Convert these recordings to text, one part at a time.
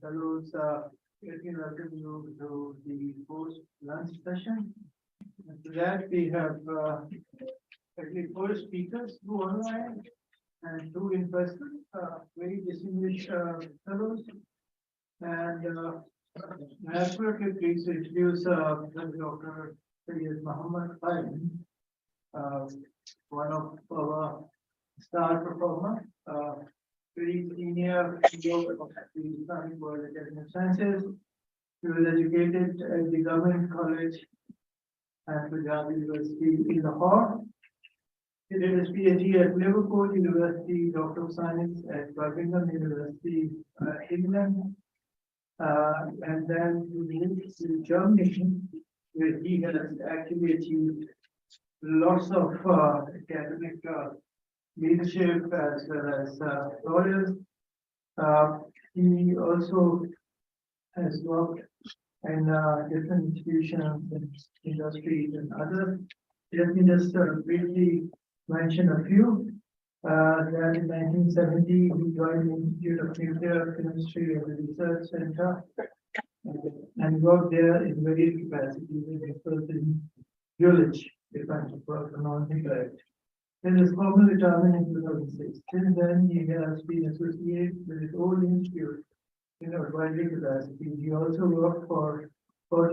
Fellows, let me welcome you to the post-lunch session. And to that, we have actually four speakers, two online and two in person, very distinguished fellows. And I'm absolutely pleased to introduce Dr. Sayyid Muhammad Khaim, one of our star performer, very senior fellow of the Islamic World Academy of Sciences. He was educated at the Government College at Punjab University in Lahore. He did his PhD at Liverpool University, Doctor of Science at Birmingham University, England. And then he moved to Germany, where he has actually achieved lots of academic leadership as well as lawyers. He also has worked in different institutions and industries and others. Let me just briefly mention a few. That in 1970, he joined the Institute of Nuclear Chemistry and Research Center and worked there in various capacities, first in Jülich, if I'm pronouncing correct. Then his formal retirement in 2006. Since then, he has been associated with his own institute in advisory capacity. He also worked for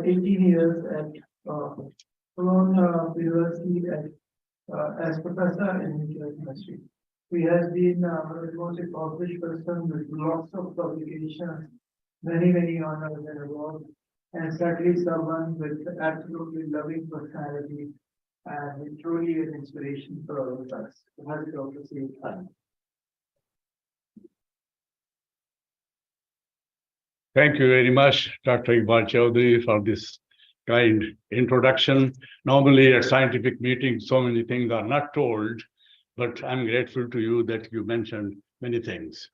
18 years at Cologne University as professor in nuclear chemistry. He has been one of the most accomplished person with lots of publications, many honors and awards, and certainly someone with absolutely loving personality and truly an inspiration for all of us. Dr. Sayyid Khaim. Thank you very much, Dr. Iqbal Chaudhry, for this kind introduction. Normally at scientific meetings, so many things are not told, but I'm grateful to you that you mentioned many things.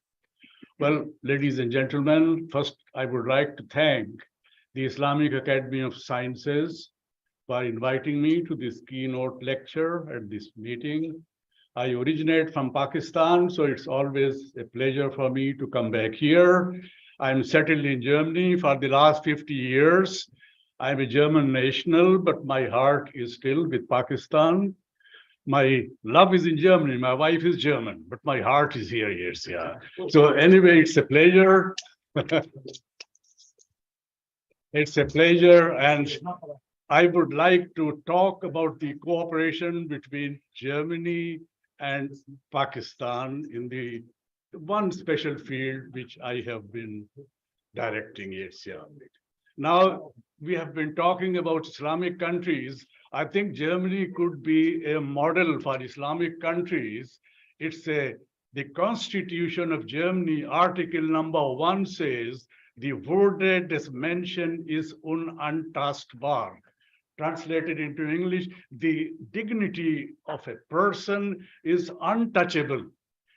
Well, ladies and gentlemen, first I would like to thank the Islamic Academy of Sciences for inviting me to this keynote lecture at this meeting. I originate from Pakistan, so it's always a pleasure for me to come back here. I'm settled in Germany for the last 50 years. I'm a German national, but my heart is still with Pakistan. My love is in Germany. My wife is German, but my heart is here, yes, yeah. So anyway, it's a pleasure. It's a pleasure, and I would like to talk about the cooperation between Germany and Pakistan in the one special field which I have been directing, yes, yeah. Now, we have been talking about Islamic countries. I think Germany could be a model for Islamic countries. The Constitution of Germany, Article number 1 says, the Würde des Menschen ist unantastbar. Translated into English, the dignity of a person is untouchable.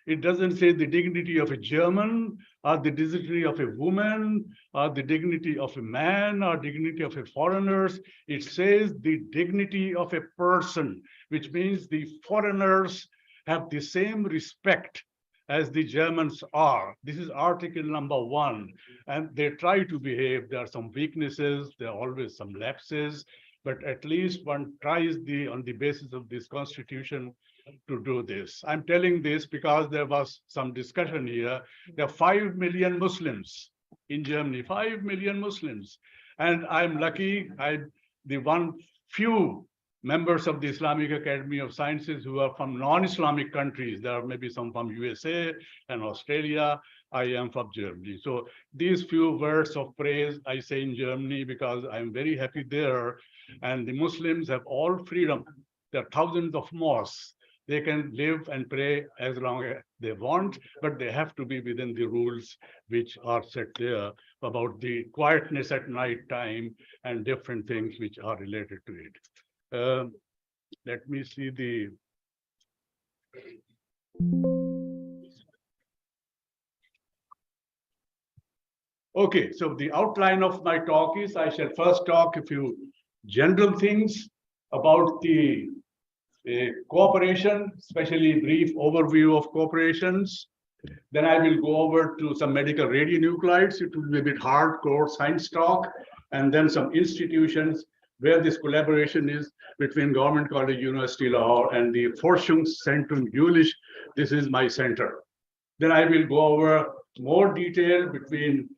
It doesn't say the dignity of a German, or the dignity of a woman, or the dignity of a man, or dignity of a foreigner. It says the dignity of a person, which means the foreigners have the same respect as the Germans are. This is article number 1. And they try to behave. There are some weaknesses. There are always some lapses. But at least one tries on the basis of this constitution to do this. I'm telling this because there was some discussion here. There are 5 million Muslims in Germany, 5 million Muslims. And I'm lucky, the one few members of the Islamic Academy of Sciences who are from non-Islamic countries. There are maybe some from USA and Australia. I am from Germany. So these few words of praise I say in Germany because I'm very happy there. And the Muslims have all freedom. There are thousands of mosques. They can live and pray as long as they want, but they have to be within the rules which are set there about the quietness at night time and different things which are related to it. Let me see the. Okay, so the outline of my talk is I shall first talk a few general things about the cooperation, especially brief overview of cooperations. Then I will go over to some medical radionuclides. It will be a bit hardcore science talk, and then some institutions where this collaboration is between Government College, University Lahore, and the Forschungszentrum Jülich. This is my center. Then I will go over more detail between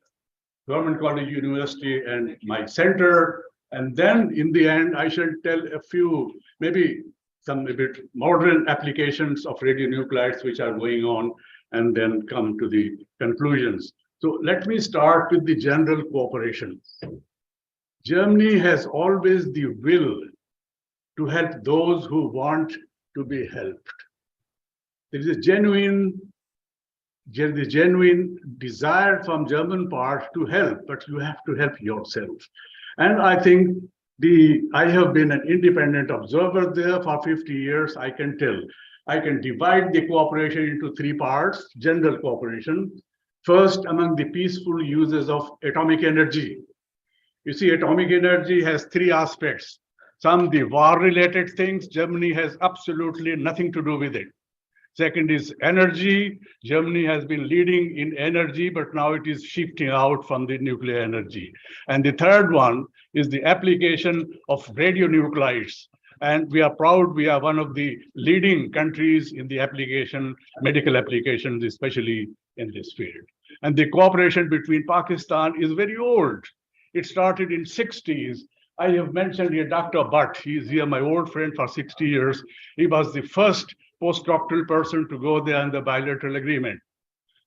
Government College University and my center. And then in the end, I shall tell a few, maybe some a bit modern applications of radionuclides which are going on, and then come to the conclusions. So let me start with the general cooperation. Germany has always the will to help those who want to be helped. There is a genuine desire from German part to help, but you have to help yourself. And I think I have been an independent observer there for 50 years. I can tell. I can divide the cooperation into three parts: general cooperation. First, among the peaceful uses of atomic energy. You see, atomic energy has three aspects. Some the war-related things, Germany has absolutely nothing to do with it. Second is energy. Germany has been leading in energy, but now it is shifting out from the nuclear energy. And the third one is the application of radionuclides. And we are proud we are one of the leading countries in the application, medical applications, especially in this field. And the cooperation between Pakistan is very old. It started in 60s. I have mentioned here Dr. Bhatt. He is here, my old friend for 60 years. He was the first postdoctoral person to go there in the bilateral agreement.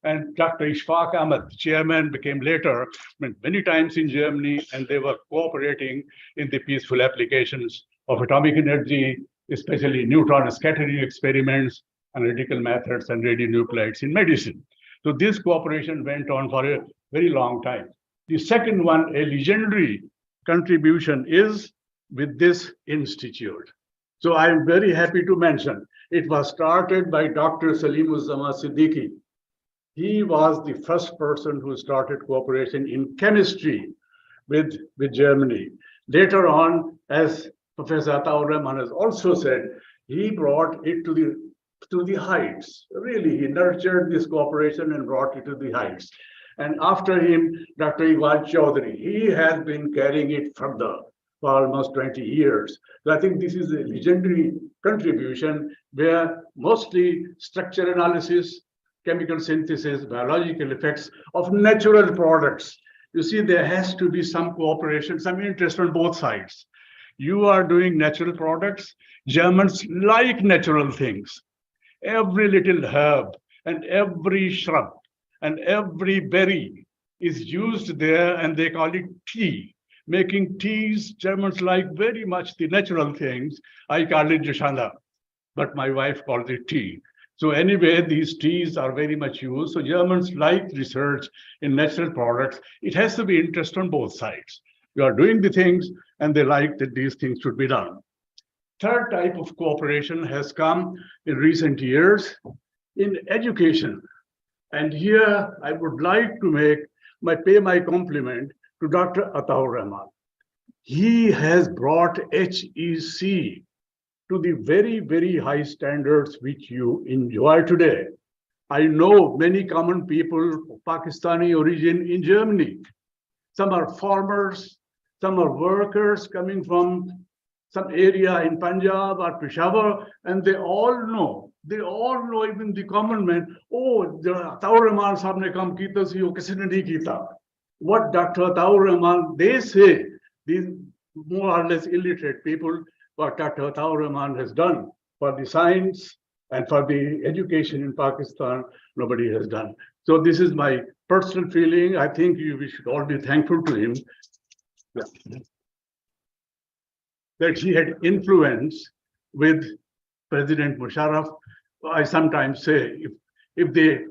And Dr. Ishfaq Ahmed, chairman, became later many times in Germany, and they were cooperating in the peaceful applications of atomic energy, especially neutron scattering experiments, analytical methods, and radionuclides in medicine. So this cooperation went on for a very long time. The second one, a legendary contribution, is with this institute. So I'm very happy to mention it was started by Dr. Salimuzzaman Siddiqui. He was the first person who started cooperation in chemistry with Germany. Later on, as Professor Ataur Rahman has also said, he brought it to the heights. Really, he nurtured this cooperation and brought it to the heights. And after him, Dr. Iqbal Chaudhry, he has been carrying it further for almost 20 years. So I think this is a legendary contribution where mostly structure analysis, chemical synthesis, biological effects of natural products. You see, there has to be some cooperation, some interest on both sides. You are doing natural products. Germans like natural things. Every little herb and every shrub and every berry is used there, and they call it tea. Making teas, Germans like very much the natural things. I call it Joshanda, but my wife calls it tea. So anyway, these teas are very much used. So Germans like research in natural products. It has to be interest on both sides. You are doing the things, and they like that these things should be done. Third type of cooperation has come in recent years in education. And here I would like to pay my compliment to Dr. Ataur Rahman. He has brought HEC to the very, very high standards which you enjoy today. I know many common people of Pakistani origin in Germany. Some are farmers, some are workers coming from some area in Punjab or Peshawar, and they all know, even the common man, oh, Ataur Rahman sahab ne kam kita si, kisi ne nahi kita. What Dr. Ataur Rahman, they say, these more or less illiterate people, what Dr. Ataur Rahman has done for the science and for the education in Pakistan, nobody has done. So this is my personal feeling. I think we should all be thankful to him. Yeah. That he had influence with President Musharraf, I sometimes say, if the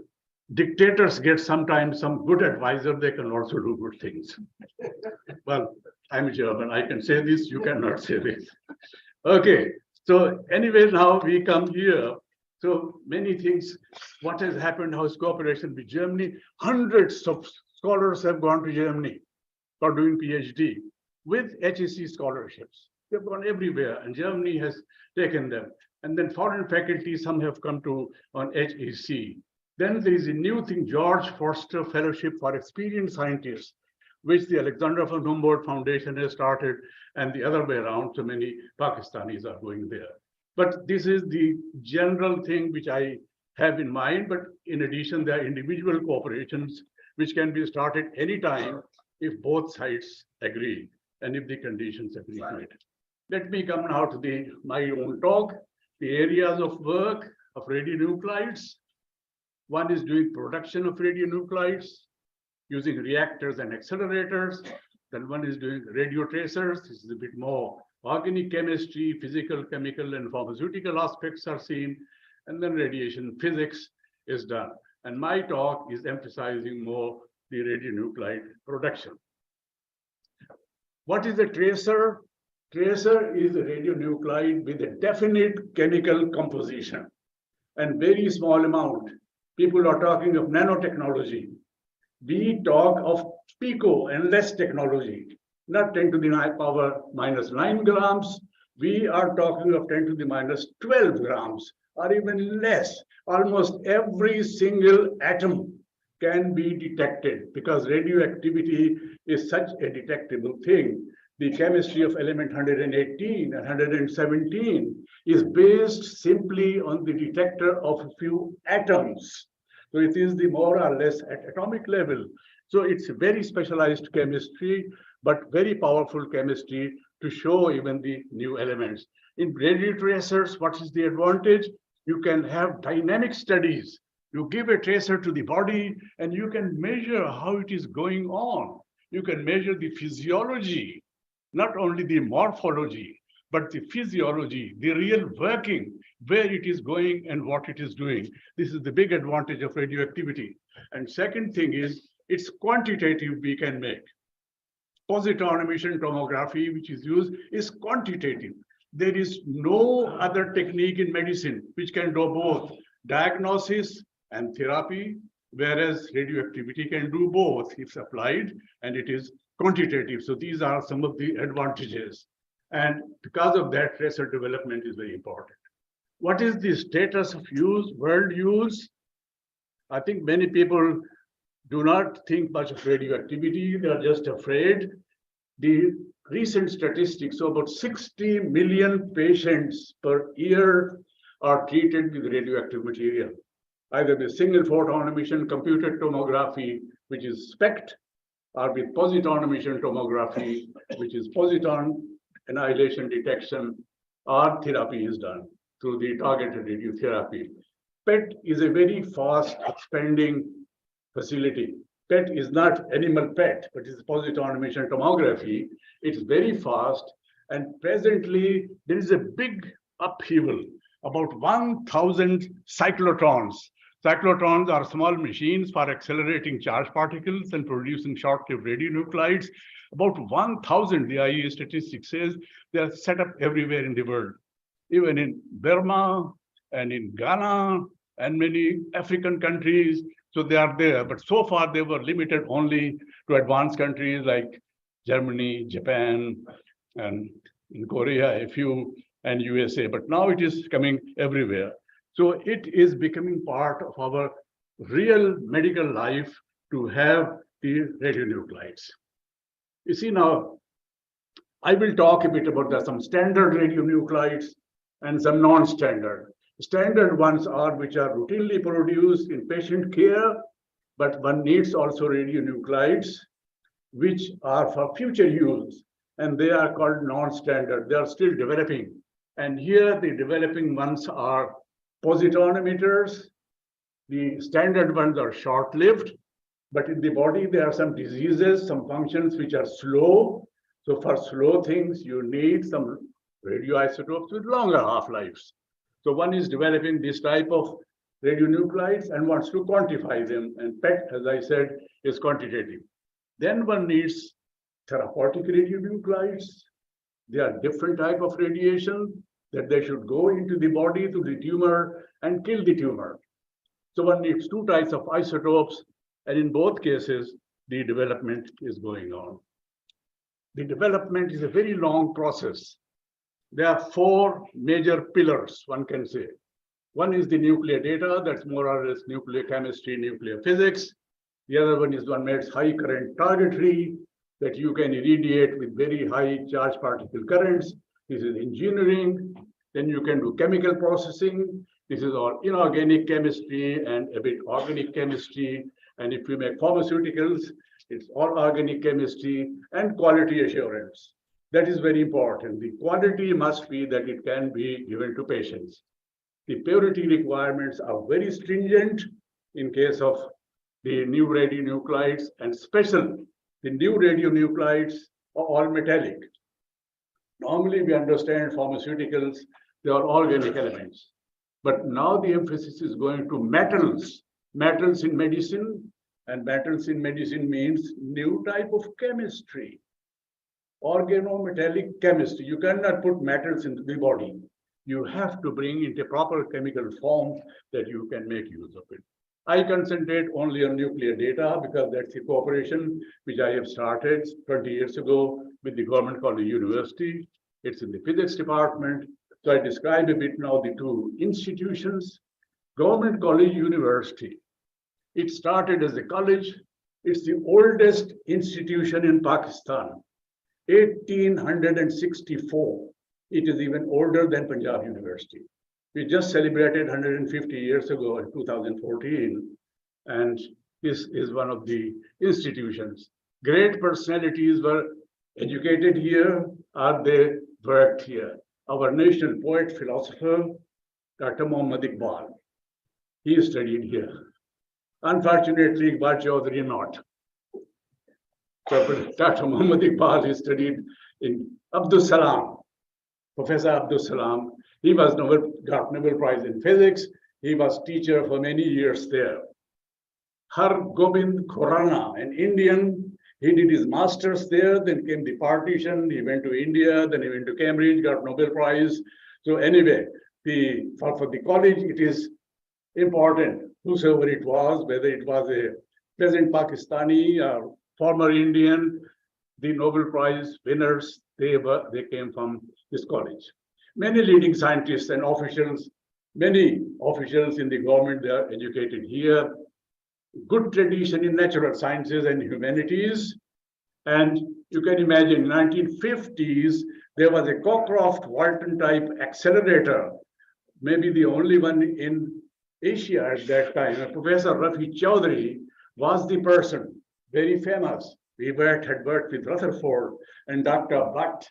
dictators get sometimes some good advisor, they can also do good things. Well, I'm German, I can say this, you cannot say this. Okay, so anyway, now we come here. So many things, what has happened, how's cooperation with Germany? Hundreds of scholars have gone to Germany for doing PhD with HEC scholarships. They've gone everywhere, and Germany has taken them. And then foreign faculty, some have come to on HEC. Then there is a new thing, George Forster Fellowship for Experienced Scientists, which the Alexander von Humboldt Foundation has started, and the other way around, so many Pakistanis are going there. But this is the general thing which I have in mind. But in addition, there are individual cooperations which can be started anytime if both sides agree and if the conditions agree to it. Let me come now to my own talk, the areas of work of radionuclides. One is doing production of radionuclides using reactors and accelerators. Then one is doing radio tracers. This is a bit more organic chemistry, physical, chemical, and pharmaceutical aspects are seen. And then radiation physics is done. And my talk is emphasizing more the radionuclide production. What is a tracer? Tracer is a radionuclide with a definite chemical composition and very small amount. People are talking of nanotechnology. We talk of pico and less technology, not 10 to the power minus 9 grams. We are talking of 10 to the minus 12 grams or even less. Almost every single atom can be detected because radioactivity is such a detectable thing. The chemistry of element 118 and 117 is based simply on the detector of a few atoms. So it is the more or less at atomic level. So it's a very specialized chemistry, but very powerful chemistry to show even the new elements. In radio tracers, what is the advantage? You can have dynamic studies. You give a tracer to the body and you can measure how it is going on. You can measure the physiology, not only the morphology, but the physiology, the real working, where it is going and what it is doing. This is the big advantage of radioactivity. And second thing is, it's quantitative we can make. Positron emission tomography, which is used, is quantitative. There is no other technique in medicine which can do both diagnosis and therapy, whereas radioactivity can do both if applied, and it is quantitative. So these are some of the advantages. And because of that, tracer development is very important. What is the status of use, world use? I think many people do not think much of radioactivity. They are just afraid. The recent statistics, so about 60 million patients per year are treated with radioactive material, either with single photon emission computed tomography, which is SPECT, or with positron emission tomography, which is positron annihilation detection, or therapy is done through the targeted radiotherapy. PET is a very fast expanding facility. PET is not animal PET, but it's positron emission tomography. It's very fast, and presently there is a big upheaval, about 1,000 cyclotrons. Cyclotrons are small machines for accelerating charged particles and producing short-lived radionuclides. About 1,000, the IAS statistics says, they are set up everywhere in the world, even in Burma and in Ghana and many African countries. So they are there, but so far they were limited only to advanced countries like Germany, Japan, and in Korea, a few, and USA. But now it is coming everywhere. So it is becoming part of our real medical life to have the radionuclides. You see now, I will talk a bit about some standard radionuclides and some non-standard. Standard ones are which are routinely produced in patient care, but one needs also radionuclides which are for future use, and they are called non-standard. They are still developing. And here the developing ones are positron emitters. The standard ones are short-lived, but in the body there are some diseases, some functions which are slow. So for slow things, you need some radioisotopes with longer half-lives. So one is developing this type of radionuclides and wants to quantify them. And PET, as I said, is quantitative. Then one needs therapeutic radionuclides. There are different type of radiation that they should go into the body to the tumor and kill the tumor. So one needs two types of isotopes, and in both cases, the development is going on. The development is a very long process. There are four major pillars, one can say. One is the nuclear data, that's more or less nuclear chemistry, nuclear physics. The other one is one makes high current targetry that you can irradiate with very high charge particle currents. This is engineering. Then you can do chemical processing. This is all inorganic chemistry and a bit organic chemistry. And if you make pharmaceuticals, it's all organic chemistry and quality assurance. That is very important. The quality must be that it can be given to patients. The purity requirements are very stringent in case of the new radionuclides, and special, the new radionuclides are all metallic. Normally we understand pharmaceuticals, they are organic elements. But now the emphasis is going to metals, metals in medicine, and metals in medicine means new type of chemistry, organometallic chemistry. You cannot put metals into the body. You have to bring into proper chemical form that you can make use of it. I concentrate only on nuclear data because that's the cooperation which I have started 20 years ago with the Government College University. It's in the physics department. So I describe a bit now the two institutions. Government College University. It started as a college. It's the oldest institution in Pakistan, 1864. It is even older than Punjab University. We just celebrated 150 years ago in 2014, and this is one of the institutions. Great personalities were educated here, or they worked here. Our national poet, philosopher, Dr. Muhammad Iqbal, he studied here. Unfortunately, Iqbal Chaudhry not. So Dr. Muhammad Iqbal, he studied in Abdul Salam, Professor Abdul Salam. He got Nobel Prize in Physics. He was teacher for many years there. Har Gobind Khurana, an Indian, he did his master's there, then came the partition, he went to India, then he went to Cambridge, got Nobel Prize. So anyway, for the college, it is important, whosoever it was, whether it was a present Pakistani or former Indian, the Nobel Prize winners, they came from this college. Many leading scientists and officials, many officials in the government, they are educated here. Good tradition in natural sciences and humanities. And you can imagine, in 1950s, there was a Cockcroft-Walton type accelerator, maybe the only one in Asia at that time. Professor Rafi Chaudhry was the person, very famous. We had worked with Rutherford and Dr. Butt.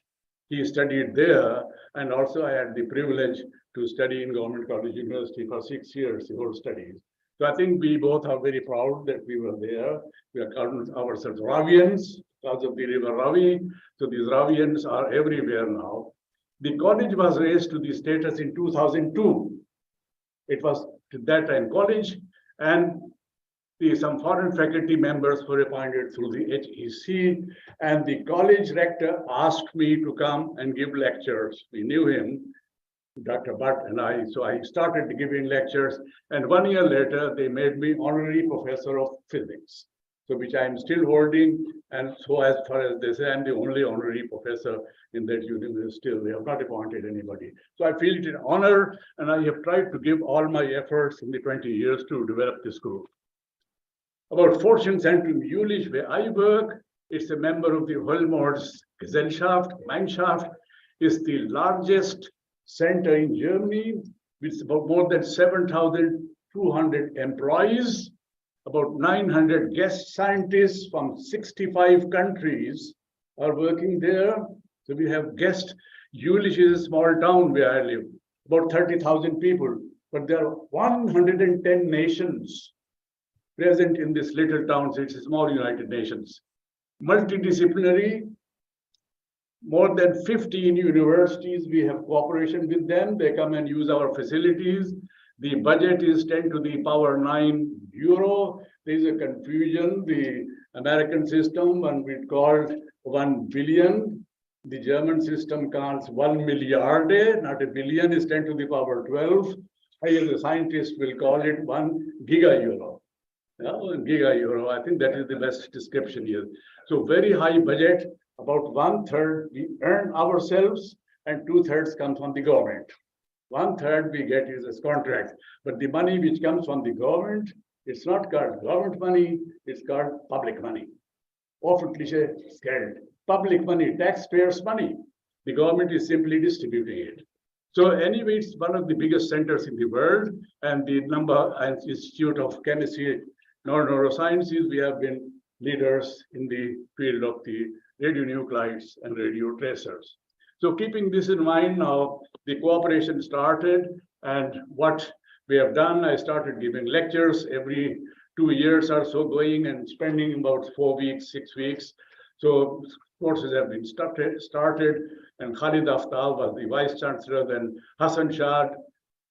He studied there, and also I had the privilege to study in Government College University for 6 years, the whole studies. So I think we both are very proud that we were there. We are called ourselves Ravians because of the river Ravi. So these Ravians are everywhere now. The college was raised to the status in 2002. It was at that time college, and some foreign faculty members were appointed through the HEC, and the college rector asked me to come and give lectures. We knew him, Dr. Butt and I, so I started giving lectures, and 1 year later, they made me honorary professor of physics, so which I am still holding, and so as far as they say, I'm the only honorary professor in that university still. They have not appointed anybody. So I feel it an honor, and I have tried to give all my efforts in the 20 years to develop this group. About Forschungszentrum Jülich, where I work, it's a member of the Helmholtz Gesellschaft, Gemeinschaft, is the largest center in Germany, with about more than 7,200 employees, about 900 guest scientists from 65 countries are working there. So we have guest. Jülich is a small town where I live, about 30,000 people, but there are 110 nations present in this little town. So it's a small United Nations. Multidisciplinary, more than 15 universities, we have cooperation with them. They come and use our facilities. The budget is 10 to the power 9 euro. There is a confusion. The American system, when we called 1 billion, the German system counts 1 milliarde, not a billion, is 10 to the power 12. I, as a scientist, will call it 1 giga euro. Yeah, 1 giga euro. I think that is the best description here. So very high budget. About 1/3 we earn ourselves, and 2/3 comes from the government. 1/3 we get is as contract, but the money which comes from the government, it's not called government money, it's called public money. Often cliche scared. Public money, taxpayers' money. The government is simply distributing it. So anyway, it's one of the biggest centers in the world, and the Institute of Chemistry, Neurosciences, we have been leaders in the field of the radionuclides and radio tracers. So keeping this in mind now, the cooperation started, and what we have done, I started giving lectures every 2 years or so, going and spending about 4 weeks, 6 weeks. So courses have been started, and Khalid Aftab was the vice chancellor, then Hassan Shah,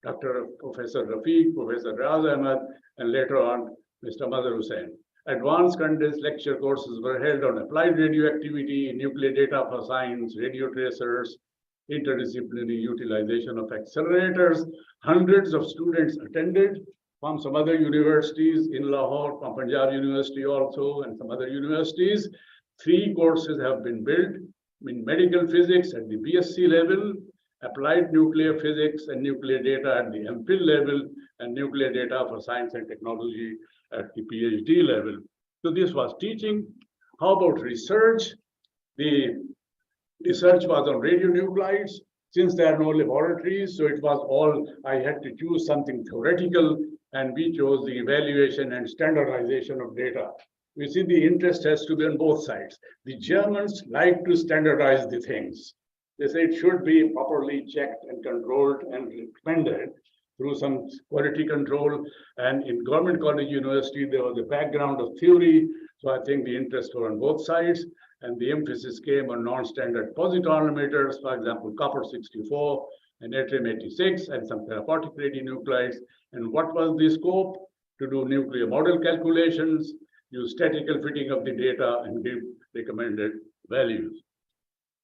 Dr. Professor Rafiq, Professor Raz Ahmed, and later on, Mr. Mazhar Hussain. Advanced condensed lecture courses were held on applied radioactivity, nuclear data for science, radio tracers, interdisciplinary utilization of accelerators. Hundreds of students attended from some other universities in Lahore, from Punjab University also, and some other universities. 3 courses have been built in medical physics at the BSc level, applied nuclear physics and nuclear data at the MPhil level, and nuclear data for science and technology at the PhD level. So this was teaching. How about research? The research was on radionuclides. Since there are no laboratories, so it was all, I had to choose something theoretical, and we chose the evaluation and standardization of data. We see the interest has to be on both sides. The Germans like to standardize the things. They say it should be properly checked and controlled and recommended through some quality control. And in government college university, there was a background of theory. So I think the interest were on both sides. And the emphasis came on non-standard positron emitters, for example, copper-64 and yttrium-86, and some therapeutic radionuclides. And what was the scope? To do nuclear model calculations, use statistical fitting of the data, and give recommended values.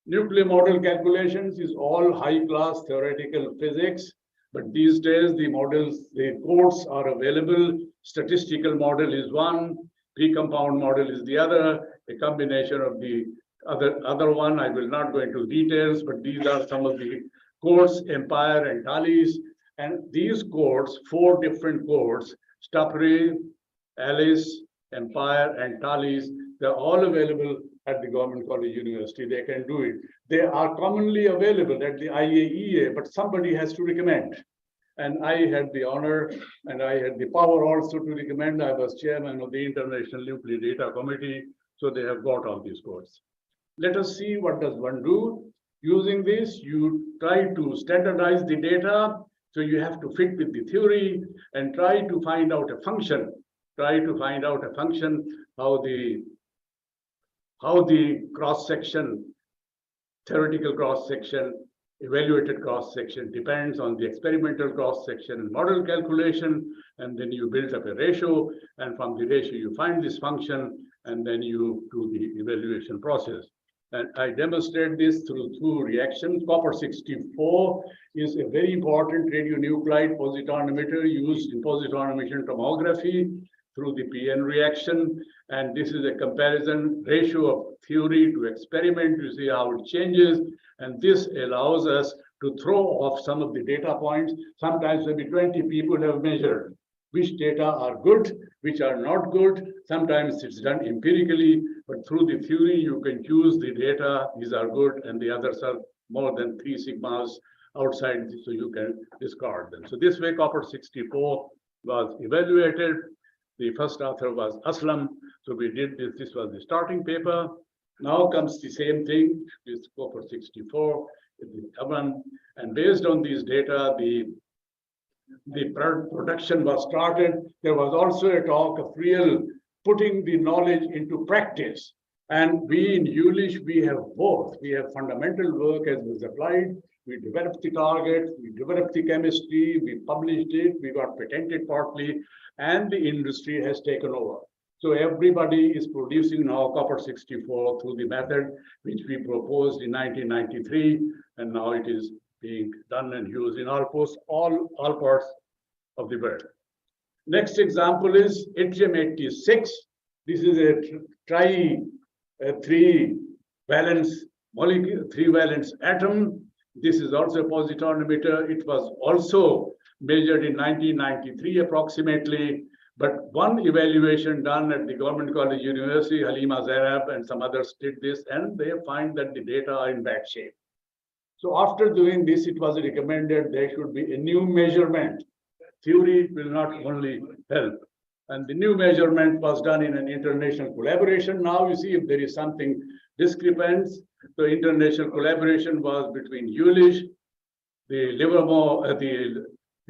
Nuclear model calculations is all high-class theoretical physics, but these days the models, the codes are available. Statistical model is one, pre-compound model is the other, a combination of the other one. I will not go into details, but these are some of the codes, Empire and Thales. And these codes, 4 different codes, Stupre, Alice, Empire, and Thales, they're all available at the Government College University. They can do it. They are commonly available at the IAEA, but somebody has to recommend. And I had the honor and I had the power also to recommend. I was chairman of the International Nuclear Data Committee, so they have got all these codes. Let us see what does one do. Using this, you try to standardize the data, so you have to fit with the theory and try to find out a function. Try to find out a function, how the cross-section, theoretical cross-section, evaluated cross-section depends on the experimental cross-section and model calculation, and then you build up a ratio, and from the ratio you find this function, and then you do the evaluation process. And I demonstrate this through 2 reactions. Copper-64 is a very important radionuclide positron emitter used in positron emission tomography through the PN reaction. And this is a comparison ratio of theory to experiment to see how it changes. And this allows us to throw off some of the data points. Sometimes maybe 20 people have measured which data are good, which are not good. Sometimes it's done empirically, but through the theory, you can choose the data. These are good, and the others are more than 3 sigmas outside, so you can discard them. So this way, copper-64 was evaluated. The first author was Aslam. So we did this. This was the starting paper. Now comes the same thing, this copper-64, and based on these data, the production was started. There was also a talk of real putting the knowledge into practice. And we in ULISH, we have both. We have fundamental work as was applied. We developed the target, we developed the chemistry, we published it, we got patented partly, and the industry has taken over. So everybody is producing now copper 64 through the method which we proposed in 1993, and now it is being done and used in almost all parts of the world. Next example is yttrium-86. This is a three-valence molecule, three-valence atom. This is also a positron emitter. It was also measured in 1993 approximately, but one evaluation done at the Government College University, Halima Zainab and some others did this, and they find that the data are in bad shape. So after doing this, it was recommended there should be a new measurement. Theory will not only help. And the new measurement was done in an international collaboration. Now you see if there is something discrepant. So international collaboration was between ULISH, the Livermore, the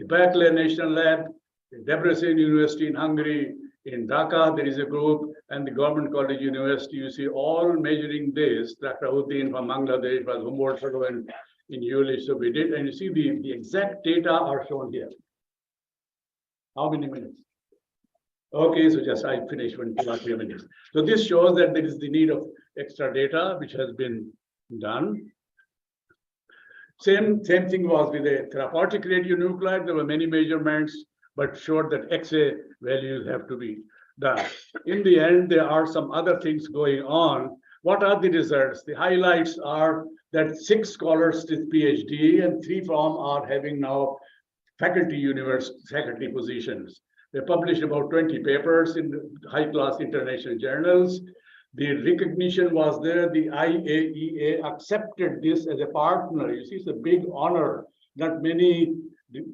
Berkeley National Lab, the Debrecen University in Hungary, in Dhaka, there is a group, and the Government College University, you see all measuring this. Dr. Uddin from Bangladesh was Humboldt Fellow in ULISH, so we did, and you see the exact data are shown here. How many minutes? Okay, so just I finished 2 or 3 minutes. So this shows that there is the need of extra data, which has been done. Same thing was with a therapeutic radionuclide. There were many measurements, but showed that XA values have to be done. In the end, there are some other things going on. What are the results? The highlights are that 6 scholars with PhD and 3 from are having now faculty positions. They published about 20 papers in high-class international journals. The recognition was there. The IAEA accepted this as a partner. You see, it's a big honor. Not many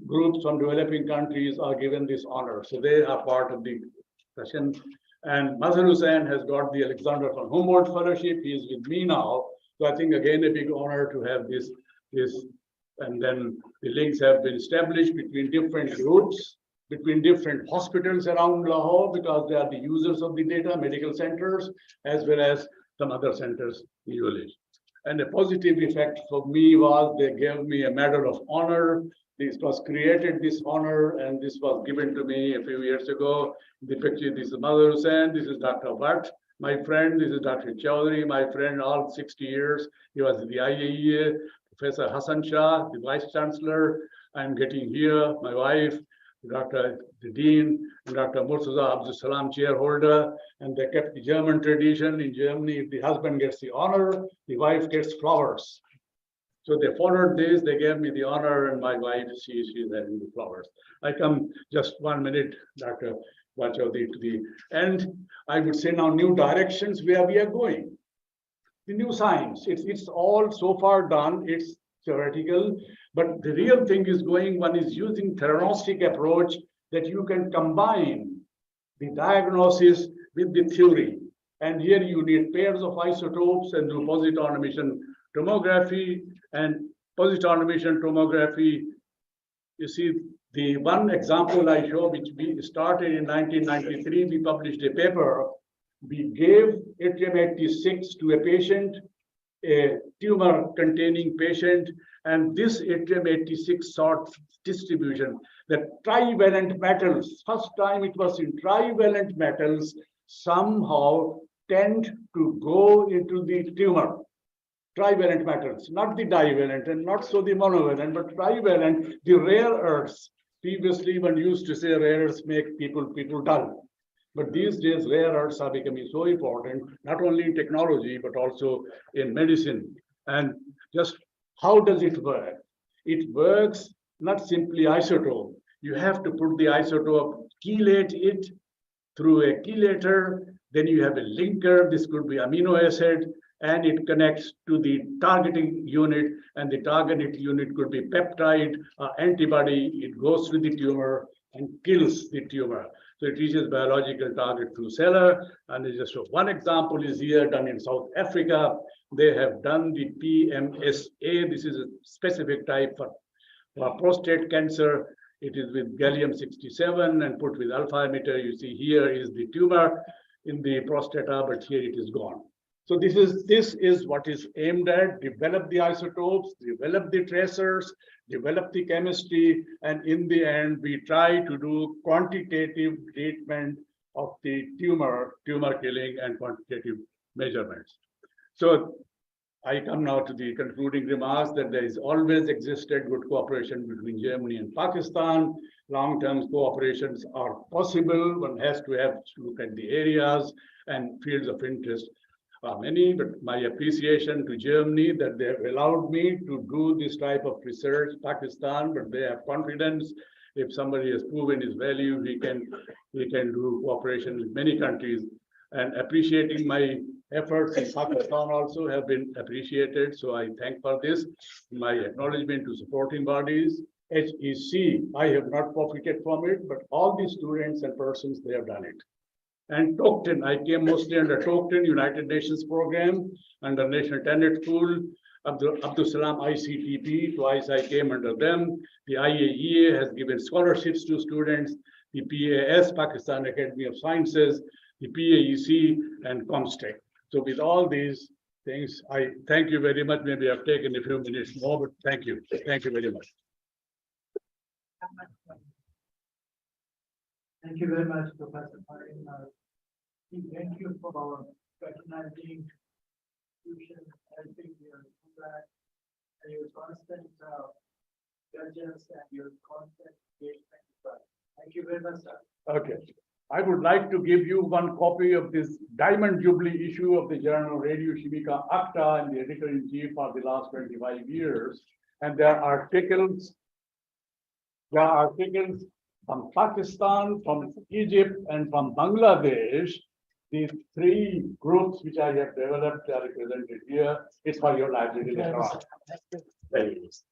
groups from developing countries are given this honor. So they are part of the session. And Mazhar Hussain has got the Alexander von Humboldt Fellowship. He is with me now. So I think, again, a big honor to have this. And then the links have been established between different groups, between different hospitals around Lahore, because they are the users of the data, medical centers, as well as some other centers usually. And a positive effect for me was they gave me a Medal of Honor. This was created, this honor, and this was given to me a few years ago. The picture, this is Mazhar Hussain, this is Dr. Bhatt, my friend, this is Dr. Chowdhury, my friend, all 60 years. He was in the IAEA, Professor Hassan Shah, the Vice Chancellor. I'm getting here, my wife, Dr. the Dean, and Dr. Murtaza Abdul Salam, chairholder, and they kept the German tradition. In Germany, if the husband gets the honor, the wife gets flowers. So they followed this, they gave me the honor, and my wife, she's having the flowers. I come just 1 minute, Dr. Bachowdi, to the end. I would say now new directions where we are going. The new science, it's all so far done, it's theoretical, but the real thing is going, one is using theranostic approach that you can combine the diagnosis with the theory. And here you need pairs of isotopes and do positron emission tomography. And positron emission tomography, you see, the one example I show, which we started in 1993, we published a paper. We gave yttrium-86 to a patient, a tumor-containing patient, and this yttrium-86 sort distribution, the trivalent metals, first time it was in trivalent metals, somehow tend to go into the tumor. Trivalent metals, not the divalent and not so the monovalent, but trivalent, the rare earths. Previously, one used to say rare earths make people dull. But these days, rare earths are becoming so important, not only in technology, but also in medicine. And just how does it work? It works not simply isotope. You have to put the isotope, chelate it through a chelator. Then you have a linker. This could be amino acid, and it connects to the targeting unit. And the targeted unit could be peptide or antibody. It goes to the tumor and kills the tumor. So it reaches biological target through cellular. And just one example is here done in South Africa. They have done the PMSA. This is a specific type for prostate cancer. It is with gallium-67 and put with alpha emitter. You see here is the tumor in the prostata, but here it is gone. So this is what is aimed at: develop the isotopes, develop the tracers, develop the chemistry, and in the end, we try to do quantitative treatment of the tumor killing, and quantitative measurements. So I come now to the concluding remarks that there is always existed good cooperation between Germany and Pakistan. Long-term cooperations are possible. One has to look at the areas and fields of interest are many, but my appreciation to Germany that they have allowed me to do this type of research, Pakistan, but they have confidence. If somebody has proven his value, he can do cooperation with many countries. And appreciating my efforts in Pakistan also have been appreciated. So I thank for this. My acknowledgement to supporting bodies. HEC, I have not profited from it, but all the students and persons, they have done it. And Tokten, I came mostly under Tokten, United Nations program, under National Tenet School, Abdul Salam ICTP, twice I came under them. The IAEA has given scholarships to students, the PAS, Pakistan Academy of Sciences, the PAEC, and COMSTEC. So with all these things, I thank you very much. Maybe I've taken a few minutes more, but thank you. Thank you very much. Thank you very much, Professor Farin. Thank you for recognizing institutions, helping your feedback, and your constant judges and your constant engagement. Thank you very much, sir. Okay. I would like to give you one copy of this Diamond Jubilee issue of the journal Radio Shimika Akhtar, and the editor-in-chief for the last 25 years. And there are articles from Pakistan, from Egypt, and from Bangladesh. These three groups which I have developed are represented here. It's for your library later on. There it is.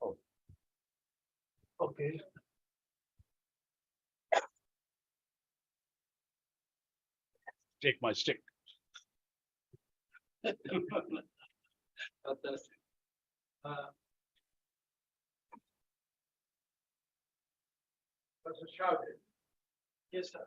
Oh. Okay. Take my stick. Fantastic. Professor Chowdhury. Yes, sir.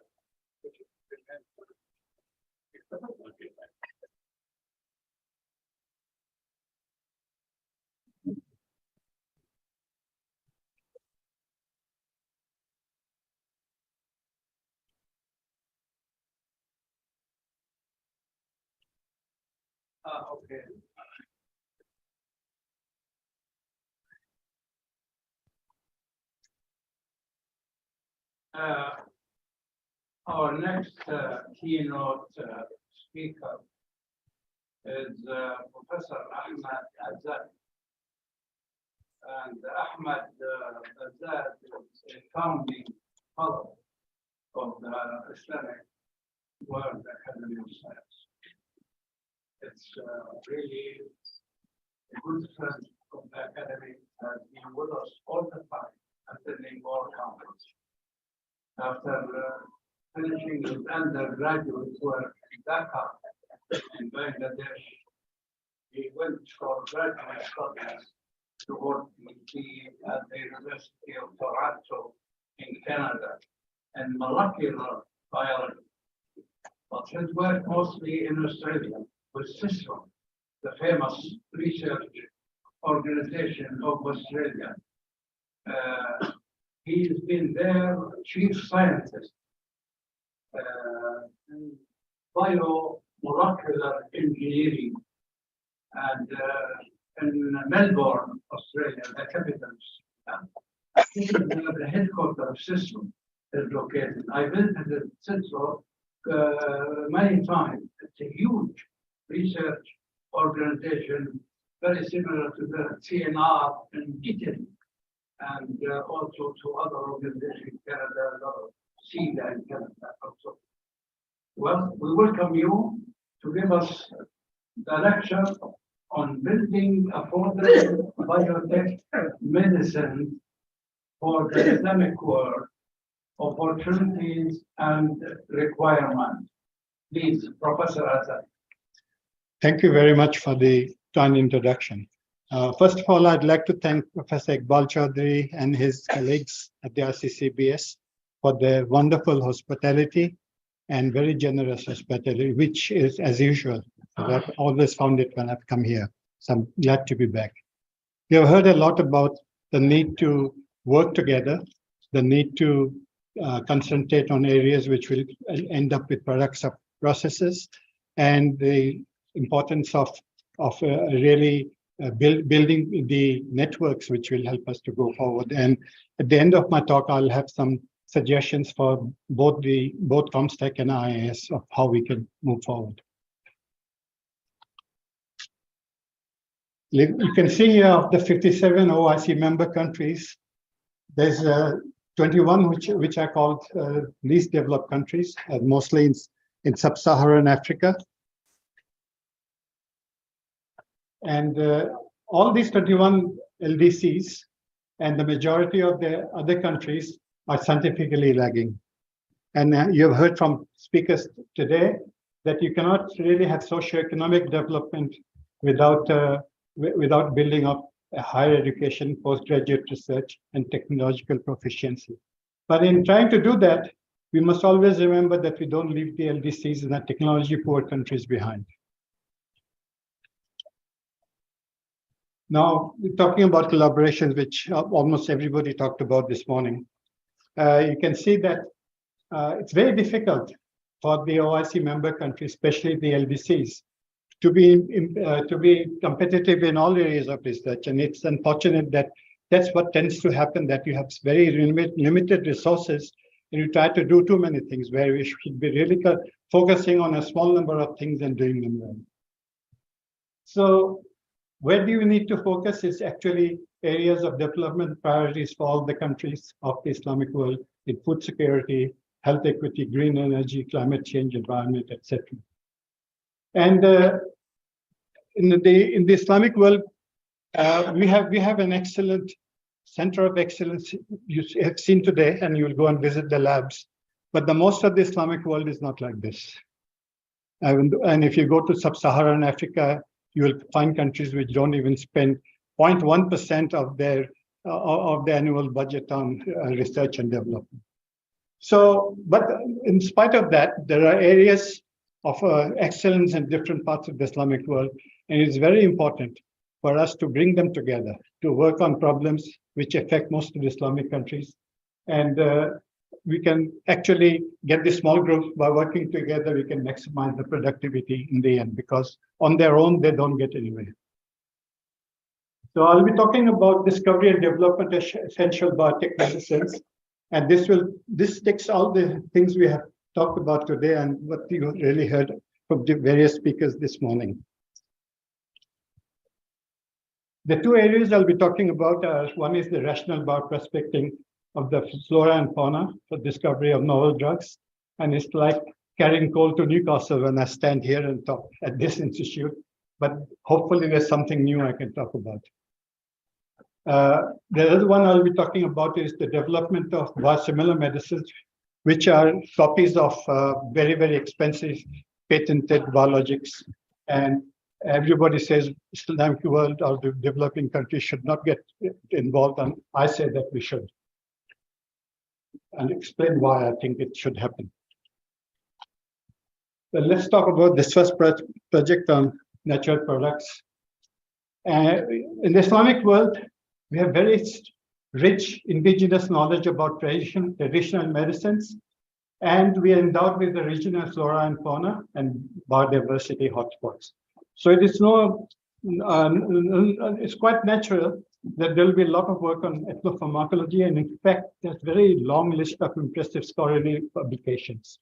Okay. Okay. Our next keynote speaker is Professor Ahmad Azad. And Ahmad Azad is a founding fellow of the Islamic World Academy of Science. It's really a good friend of the Academy, has been with us all the time, attending all conferences. After finishing his undergraduate work in Dhaka, in Bangladesh, he went for graduate studies to work with at the University of Toronto in Canada in molecular biology. But his work mostly in Australia with CISRO, the famous research organization of Australia. He's been their chief scientist in biomolecular engineering, and in Melbourne, Australia, the capital. The headquarters of CISRO is located. I visited CISRO many times. It's a huge research organization, very similar to the CNR in Italy, and also to other organizations in Canada, CEDA in Canada also. Well, we welcome you to give us the lecture on building affordable biotech medicine for the Islamic world, opportunities and requirements. Please, Professor Azad. Thank you very much for the kind introduction. First of all, I'd like to thank Professor Iqbal Chaudhry and his colleagues at the ICCBS for their wonderful hospitality and very generous hospitality, which is as usual. I've always found it when I've come here. So I'm glad to be back. We have heard a lot about the need to work together, the need to concentrate on areas which will end up with products of processes, and the importance of really building the networks which will help us to go forward. And at the end of my talk, I'll have some suggestions for both ComStack and IAS of how we can move forward. You can see here of the 57 OIC member countries, there's 21 which are called least developed countries, mostly in sub-Saharan Africa. And all these 21 LDCs and the majority of the other countries are scientifically lagging. And you have heard from speakers today that you cannot really have socioeconomic development without building up a higher education, postgraduate research, and technological proficiency. But in trying to do that, we must always remember that we don't leave the LDCs and the technology-poor countries behind. Now, we're talking about collaborations, which almost everybody talked about this morning. You can see that it's very difficult for the OIC member countries, especially the LDCs, to be competitive in all areas of research. And it's unfortunate that that's what tends to happen, that you have very limited resources and you try to do too many things, where we should be really focusing on a small number of things and doing them well. So where do we need to focus is actually areas of development priorities for all the countries of the Islamic world in food security, health equity, green energy, climate change, environment, etc. And in the Islamic world, we have an excellent center of excellence you have seen today, and you will go and visit the labs. But the most of the Islamic world is not like this. And if you go to sub-Saharan Africa, you will find countries which don't even spend 0.1% of their annual budget on research and development. So, but in spite of that, there are areas of excellence in different parts of the Islamic world, and it's very important for us to bring them together, to work on problems which affect most of the Islamic countries. And we can actually get this small group by working together, we can maximize the productivity in the end, because on their own, they don't get anywhere. So I'll be talking about discovery and development essential biotech medicines. And this takes all the things we have talked about today and what you really heard from the various speakers this morning. The two areas I'll be talking about are, one is the rational bioprospecting of the flora and fauna for discovery of novel drugs. And it's like carrying coal to Newcastle when I stand here and talk at this institute, but hopefully there's something new I can talk about. The other one I'll be talking about is the development of biosimilar medicines, which are copies of very, very expensive patented biologics. And everybody says Islamic world or the developing countries should not get involved, and I say that we should. And explain why I think it should happen. But let's talk about this first project on natural products. In the Islamic world, we have very rich indigenous knowledge about traditional medicines, and we are endowed with the regional flora and fauna and biodiversity hotspots. So it is it's quite natural that there will be a lot of work on ethnopharmacology, and in fact, there's a very long list of impressive scholarly publications.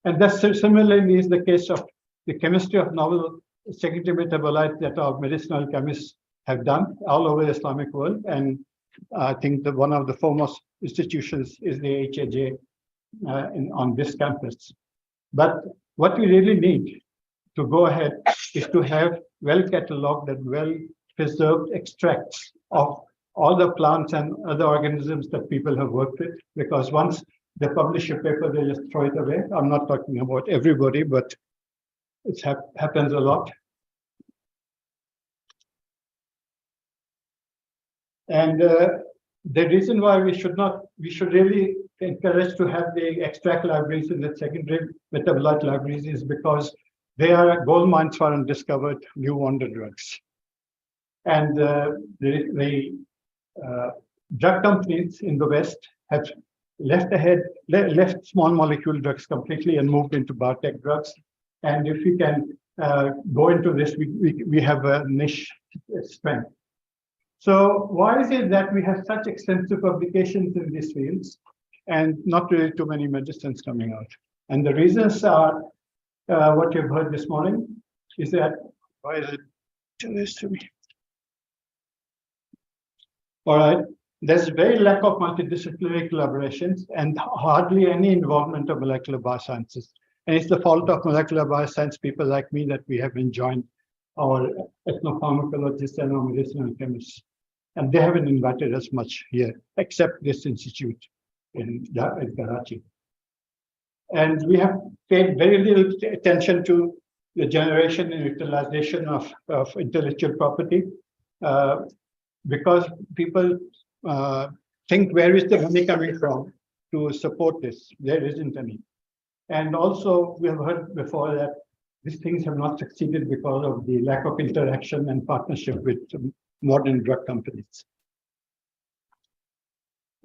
And that similarly is the case of the chemistry of novel secondary metabolites that our medicinal chemists have done all over the Islamic world. And I think that one of the foremost institutions is the HAJ on this campus. But what we really need to go ahead is to have well-cataloged and well-preserved extracts of all the plants and other organisms that people have worked with, because once they publish a paper, they just throw it away. I'm not talking about everybody, but it happens a lot. And the reason why we should really encourage to have the extract libraries in the secondary metabolite libraries is because they are gold mines for undiscovered new wonder drugs. And the drug companies in the West have left small molecule drugs completely and moved into biotech drugs. And if we can go into this, we have a niche strength. So why is it that we have such extensive publications in these fields and not really too many medicines coming out? And the reasons are what you've heard this morning is that, why is it doing this to me? All right, there's very lack of multidisciplinary collaborations and hardly any involvement of molecular biosciences. And it's the fault of molecular bioscience people like me that we have joined our ethnopharmacologists and our medicinal chemists. And they haven't invited us much here, except this institute in Karachi. And we have paid very little attention to the generation and utilization of intellectual property because people think, where is the money coming from to support this? There isn't any. And also, we have heard before that these things have not succeeded because of the lack of interaction and partnership with modern drug companies.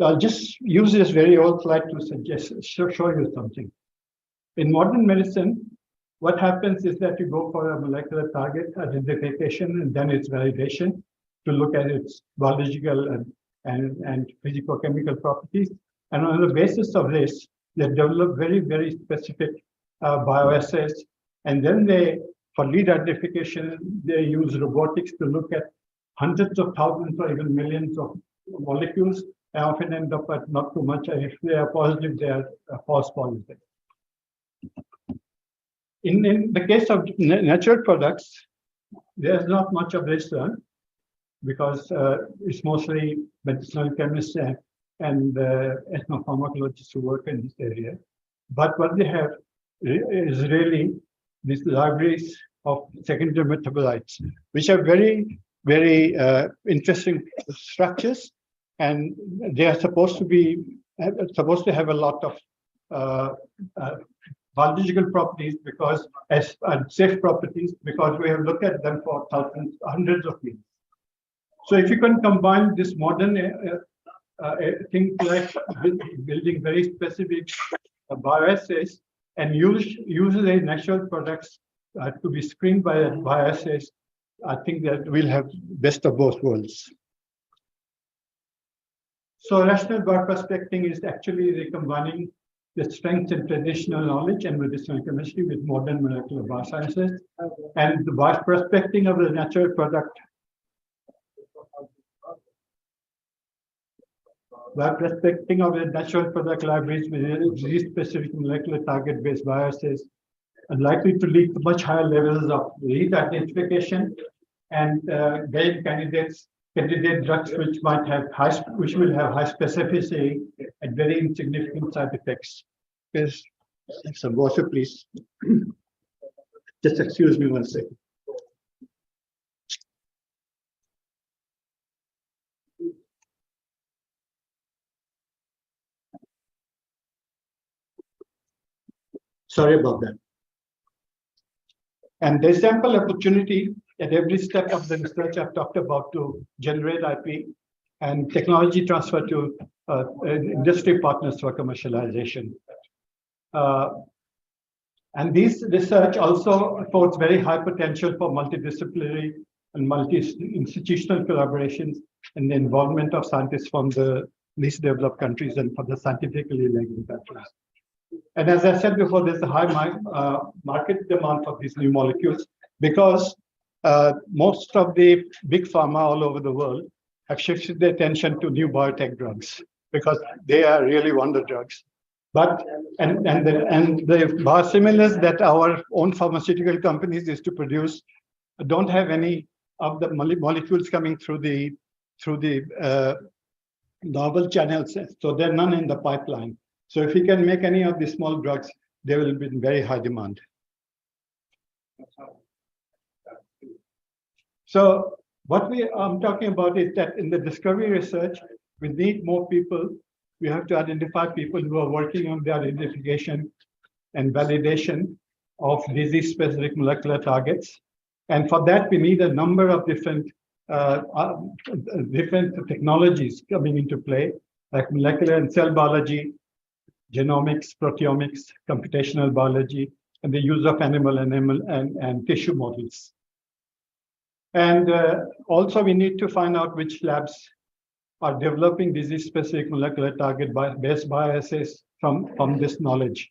I'll just use this very old slide to show you something. In modern medicine, what happens is that you go for a molecular target identification and then its validation to look at its biological and physicochemical properties. And on the basis of this, they develop very, very specific bioassays. And then for lead identification, they use robotics to look at hundreds of thousands or even millions of molecules, and often end up at not too much. And if they are positive, they are false positive. In the case of natural products, there's not much of this done because it's mostly medicinal chemists and ethnopharmacologists who work in this area. But what they have is really these libraries of secondary metabolites, which are very, very interesting structures, and they are supposed to have a lot of biological properties because as safe properties, because we have looked at them for thousands, hundreds of years. So if you can combine this modern things like building very specific bioassays and use the natural products to be screened by bioassays, I think that we'll have best of both worlds. So rational bioprospecting is actually combining the strengths in traditional knowledge and medicinal chemistry with modern molecular biosciences. And the bioprospecting of the natural product libraries with disease-specific molecular target-based bioassays are likely to lead to much higher levels of lead identification and getting candidate drugs which will have high specificity and very insignificant side effects. Yes, some water, please. Just excuse me 1 second. Sorry about that. And there's ample opportunity at every step of the research I've talked about to generate IP and technology transfer to industry partners for commercialization. And this research also affords very high potential for multidisciplinary and multi-institutional collaborations and the involvement of scientists from the least developed countries and for the scientifically lagging countries. And as I said before, there's a high market demand for these new molecules because most of the big pharma all over the world have shifted their attention to new biotech drugs because they are really wonder drugs. But and the biosimilars that our own pharmaceutical companies is to produce don't have any of the molecules coming through the novel channels. So there are none in the pipeline. So if we can make any of these small drugs, they will be in very high demand. So What I'm talking about is that in the discovery research, we need more people. We have to identify people who are working on the identification and validation of disease-specific molecular targets. And for that, we need a number of different technologies coming into play, like molecular and cell biology, genomics, proteomics, computational biology, and the use of animal and tissue models. And also we need to find out which labs are developing disease-specific molecular target-based bioassays from this knowledge.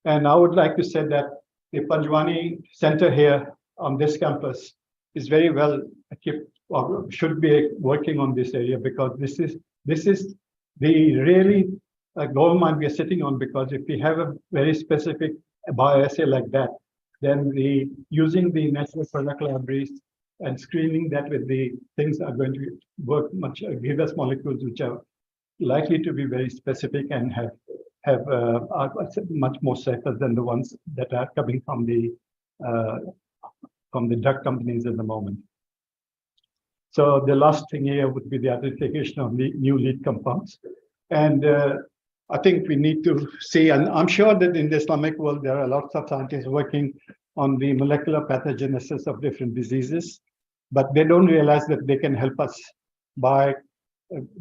And I would like to say that the Panjwani Center here on this campus is very well equipped, or should be working on this area, because this is the really gold mine we are sitting on, because if we have a very specific bioassay like that, then using the natural product libraries and screening that with the things are going to work give us molecules which are likely to be very specific and are much more safer than the ones that are coming from the drug companies at the moment. So the last thing here would be the identification of the new lead compounds. And I think we need to see, and I'm sure that in the Islamic world, there are lots of scientists working on the molecular pathogenesis of different diseases, but they don't realize that they can help us by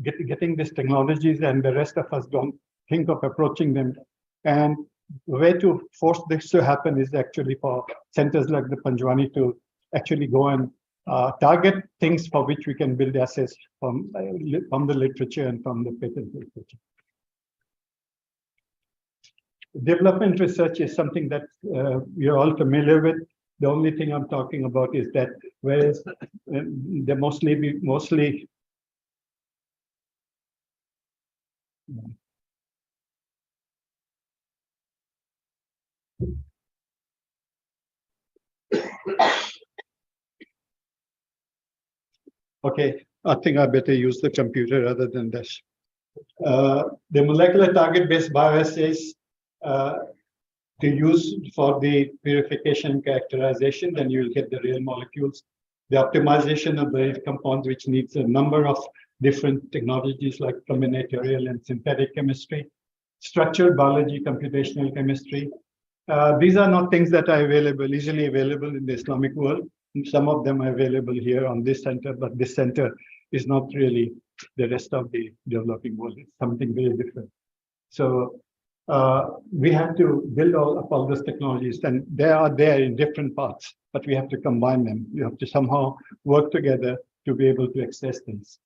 getting these technologies, and the rest of us don't think of approaching them. And the way to force this to happen is actually for centers like the Panjwani to actually go and target things for which we can build assays from the literature and from the patent literature. Development research is something that you're all familiar with. The only thing I'm talking about is that whereas they mostly okay, I think I better use the computer rather than this. The molecular target-based bioassays to use for the purification characterization, then you'll get the real molecules. The optimization of the compounds, which needs a number of different technologies like combinatorial and synthetic chemistry, structured biology, computational chemistry. These are not things that are easily available in the Islamic world. Some of them are available here on this center, but this center is not really the rest of the developing world. It's something very different. So we have to build all those technologies, and they are there in different parts, but we have to combine them. We have to somehow work together to be able to access things.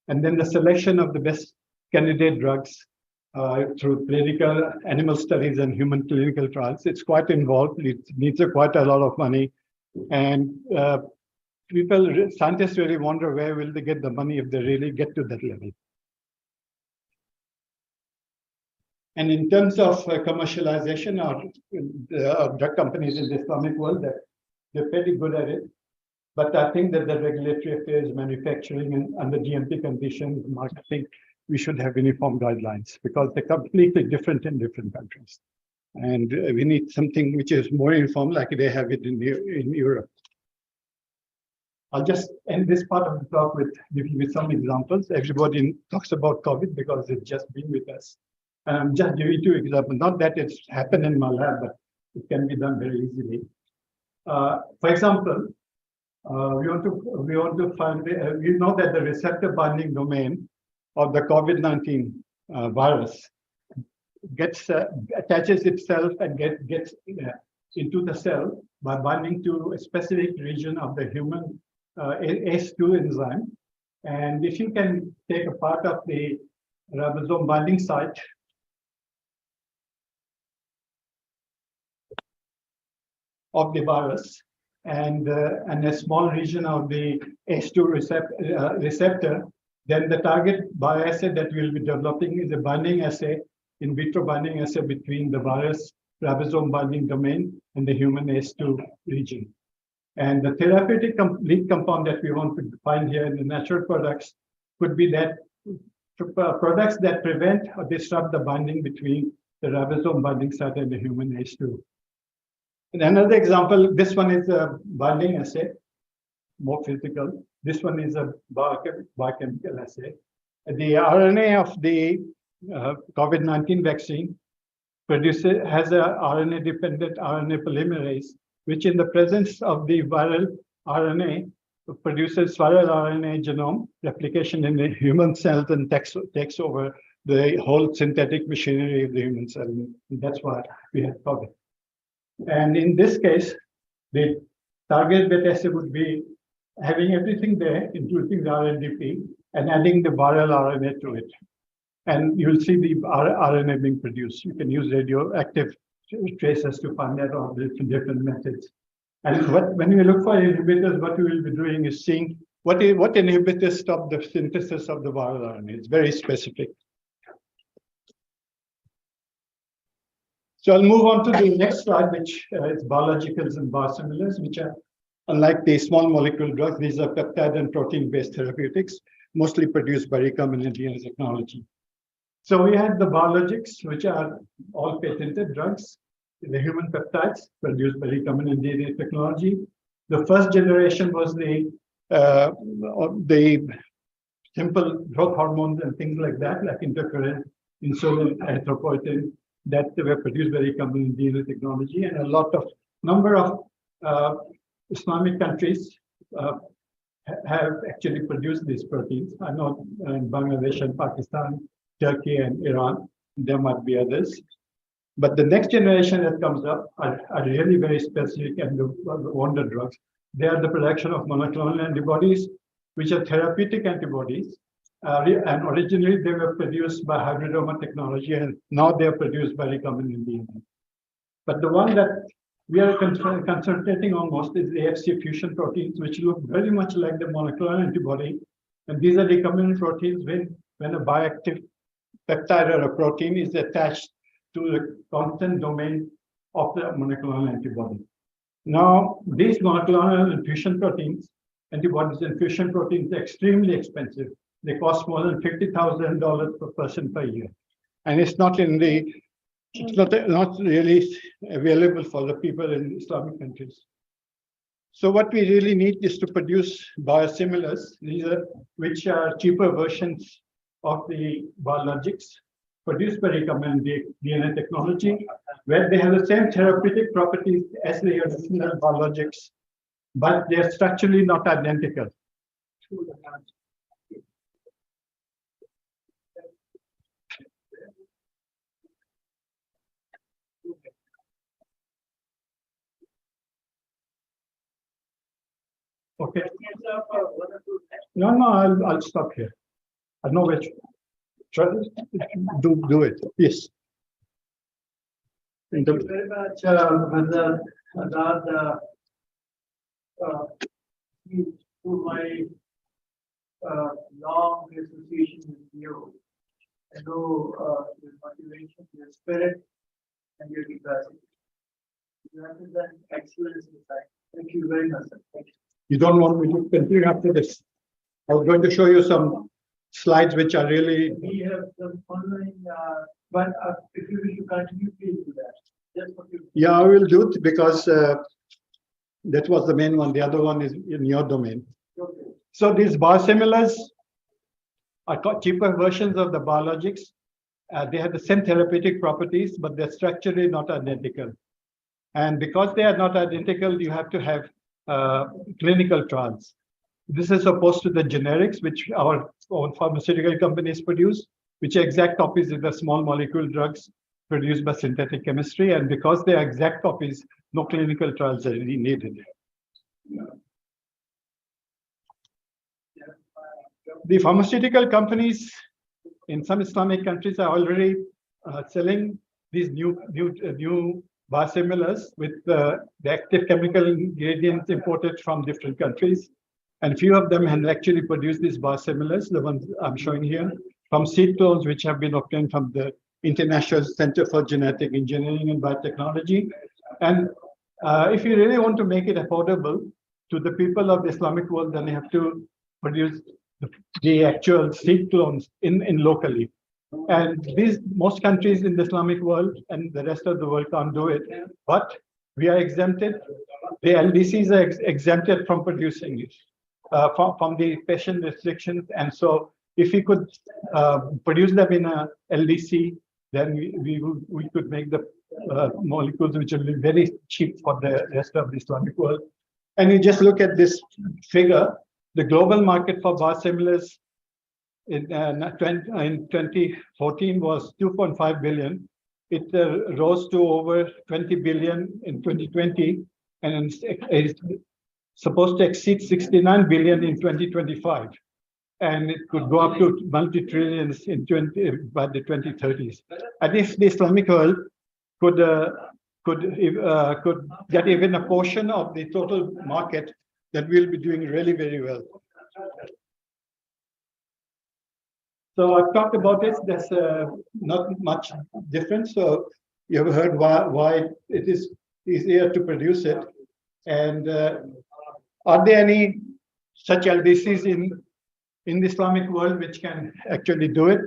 And then the selection of the best candidate drugs through clinical animal studies and human clinical trials. It's quite involved. It needs quite a lot of money. And scientists really wonder where will they get the money if they really get to that level. And in terms of commercialization, our drug companies in the Islamic world, they're pretty good at it. But I think that the regulatory affairs, manufacturing, and under GMP conditions, marketing, we should have uniform guidelines, because they're completely different in different countries. And we need something which is more uniform, like they have it in Europe. I'll just end this part of the talk with some examples. Everybody talks about COVID because it's just been with us. Just giving 2 examples, not that it's happened in my lab, but it can be done very easily. For example, we want to find, we know that the receptor binding domain of the COVID-19 virus attaches itself and gets into the cell by binding to a specific region of the human ACE2 enzyme. And if you can take a part of the ribosome binding site of the virus and a small region of the ACE2 receptor, then the target bioassay that we'll be developing is a binding assay, in vitro binding assay between the virus ribosome binding domain and the human ACE2 region. And the therapeutic lead compound that we want to find here in the natural products could be that products that prevent or disrupt the binding between the ribosome binding site and the human ACE2. And another example, this one is a binding assay. more physical. This one is a biochemical assay. The RNA of the COVID-19 vaccine has a RNA-dependent RNA polymerase, which in the presence of the viral RNA produces viral RNA genome replication in the human cells and takes over the whole synthetic machinery of the human cell. And that's why we have COVID. And in this case, the target-based assay would be having everything there, including the RNDP, and adding the viral RNA to it. And you'll see the RNA being produced. You can use radioactive tracers to find that on different methods. And when we look for inhibitors, what we will be doing is seeing what inhibitors stop the synthesis of the viral RNA. It's very specific. So I'll move on to the next slide, which is biologicals and biosimilars, which are, unlike the small molecule drugs, these are peptide and protein-based therapeutics, mostly produced by recombinant DNA technology. So we had the biologics, which are all patented drugs, the human peptides produced by recombinant DNA technology. The first generation was the simple growth hormones and things like that, like interferon, insulin, erythropoietin, that were produced by recombinant DNA technology, and a number of Islamic countries have actually produced these proteins. I know in Bangladesh and Pakistan, Turkey and Iran, there might be others. But the next generation that comes up are really very specific and the wonder drugs. They are the production of monoclonal antibodies, which are therapeutic antibodies. And originally they were produced by hybridoma technology, and now they are produced by recombinant DNA. But the one that we are concentrating on most is the FC fusion proteins, which look very much like the monoclonal antibody. And these are recombinant proteins when a bioactive peptide or a protein is attached to the constant domain of the monoclonal antibody. Now, these monoclonal and fusion proteins, antibodies and fusion proteins, are extremely expensive. They cost more than $50,000 per person per year. And it's not really available for the people in Islamic countries. So what we really need is to produce biosimilars, which are cheaper versions of the biologics produced by recombinant DNA technology, where they have the same therapeutic properties as the original biologics, but they're structurally not identical. Okay. No, I'll stop here. I know which. Try do it. Yes. Thank you very much, Hazrat Azad. Through my long association with you, I know your motivation, your spirit, and your capacity. You represent excellence inside. Thank you very much, sir. Thank you. You don't want me to continue after this? I was going to show you some slides which are really. We have some online, but if you wish to continue, please do that. Just for you. Yeah, I will do it because that was the main one. The other one is in your domain. Okay. So these biosimilars are called cheaper versions of the biologics. They have the same therapeutic properties, but they're structurally not identical. And because they are not identical, you have to have clinical trials. This is opposed to the generics, which our own pharmaceutical companies produce, which are exact copies of the small molecule drugs produced by synthetic chemistry. And because they are exact copies, no clinical trials are really needed. The pharmaceutical companies in some Islamic countries are already selling these new biosimilars with the active chemical ingredients imported from different countries. And few of them have actually produced these biosimilars, the ones I'm showing here, from seed clones which have been obtained from the International Center for Genetic Engineering and Biotechnology. And if you really want to make it affordable to the people of the Islamic world, then you have to produce the actual seed clones in locally. And most countries in the Islamic world and the rest of the world can't do it. But we are exempted. The LDCs are exempted from producing it, from the patient restrictions. And so if we could produce them in a LDC, then we could make the molecules which will be very cheap for the rest of the Islamic world. And you just look at this figure, the global market for biosimilars in 2014 was 2.5 billion. It rose to over 20 billion in 2020, and it's supposed to exceed 69 billion in 2025. And it could go up to multi-trillions by the 2030s. And if the Islamic world could get even a portion of the total market, then we'll be doing really very well. So I've talked about it. There's not much difference. So you have heard why it is easier to produce it. And are there any such LDCs in the Islamic world which can actually do it?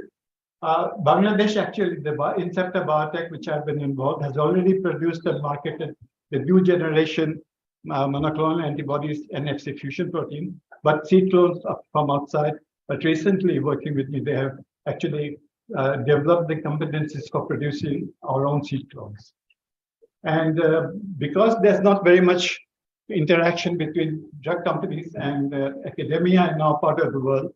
Bangladesh, actually, the Incepta Biotech, which I've been involved, has already produced and marketed the new generation monoclonal antibodies and Fc fusion protein, but seed clones from outside. But recently, working with me, they have actually developed the competencies for producing our own seed clones. And because there's not very much interaction between drug companies and academia in our part of the world,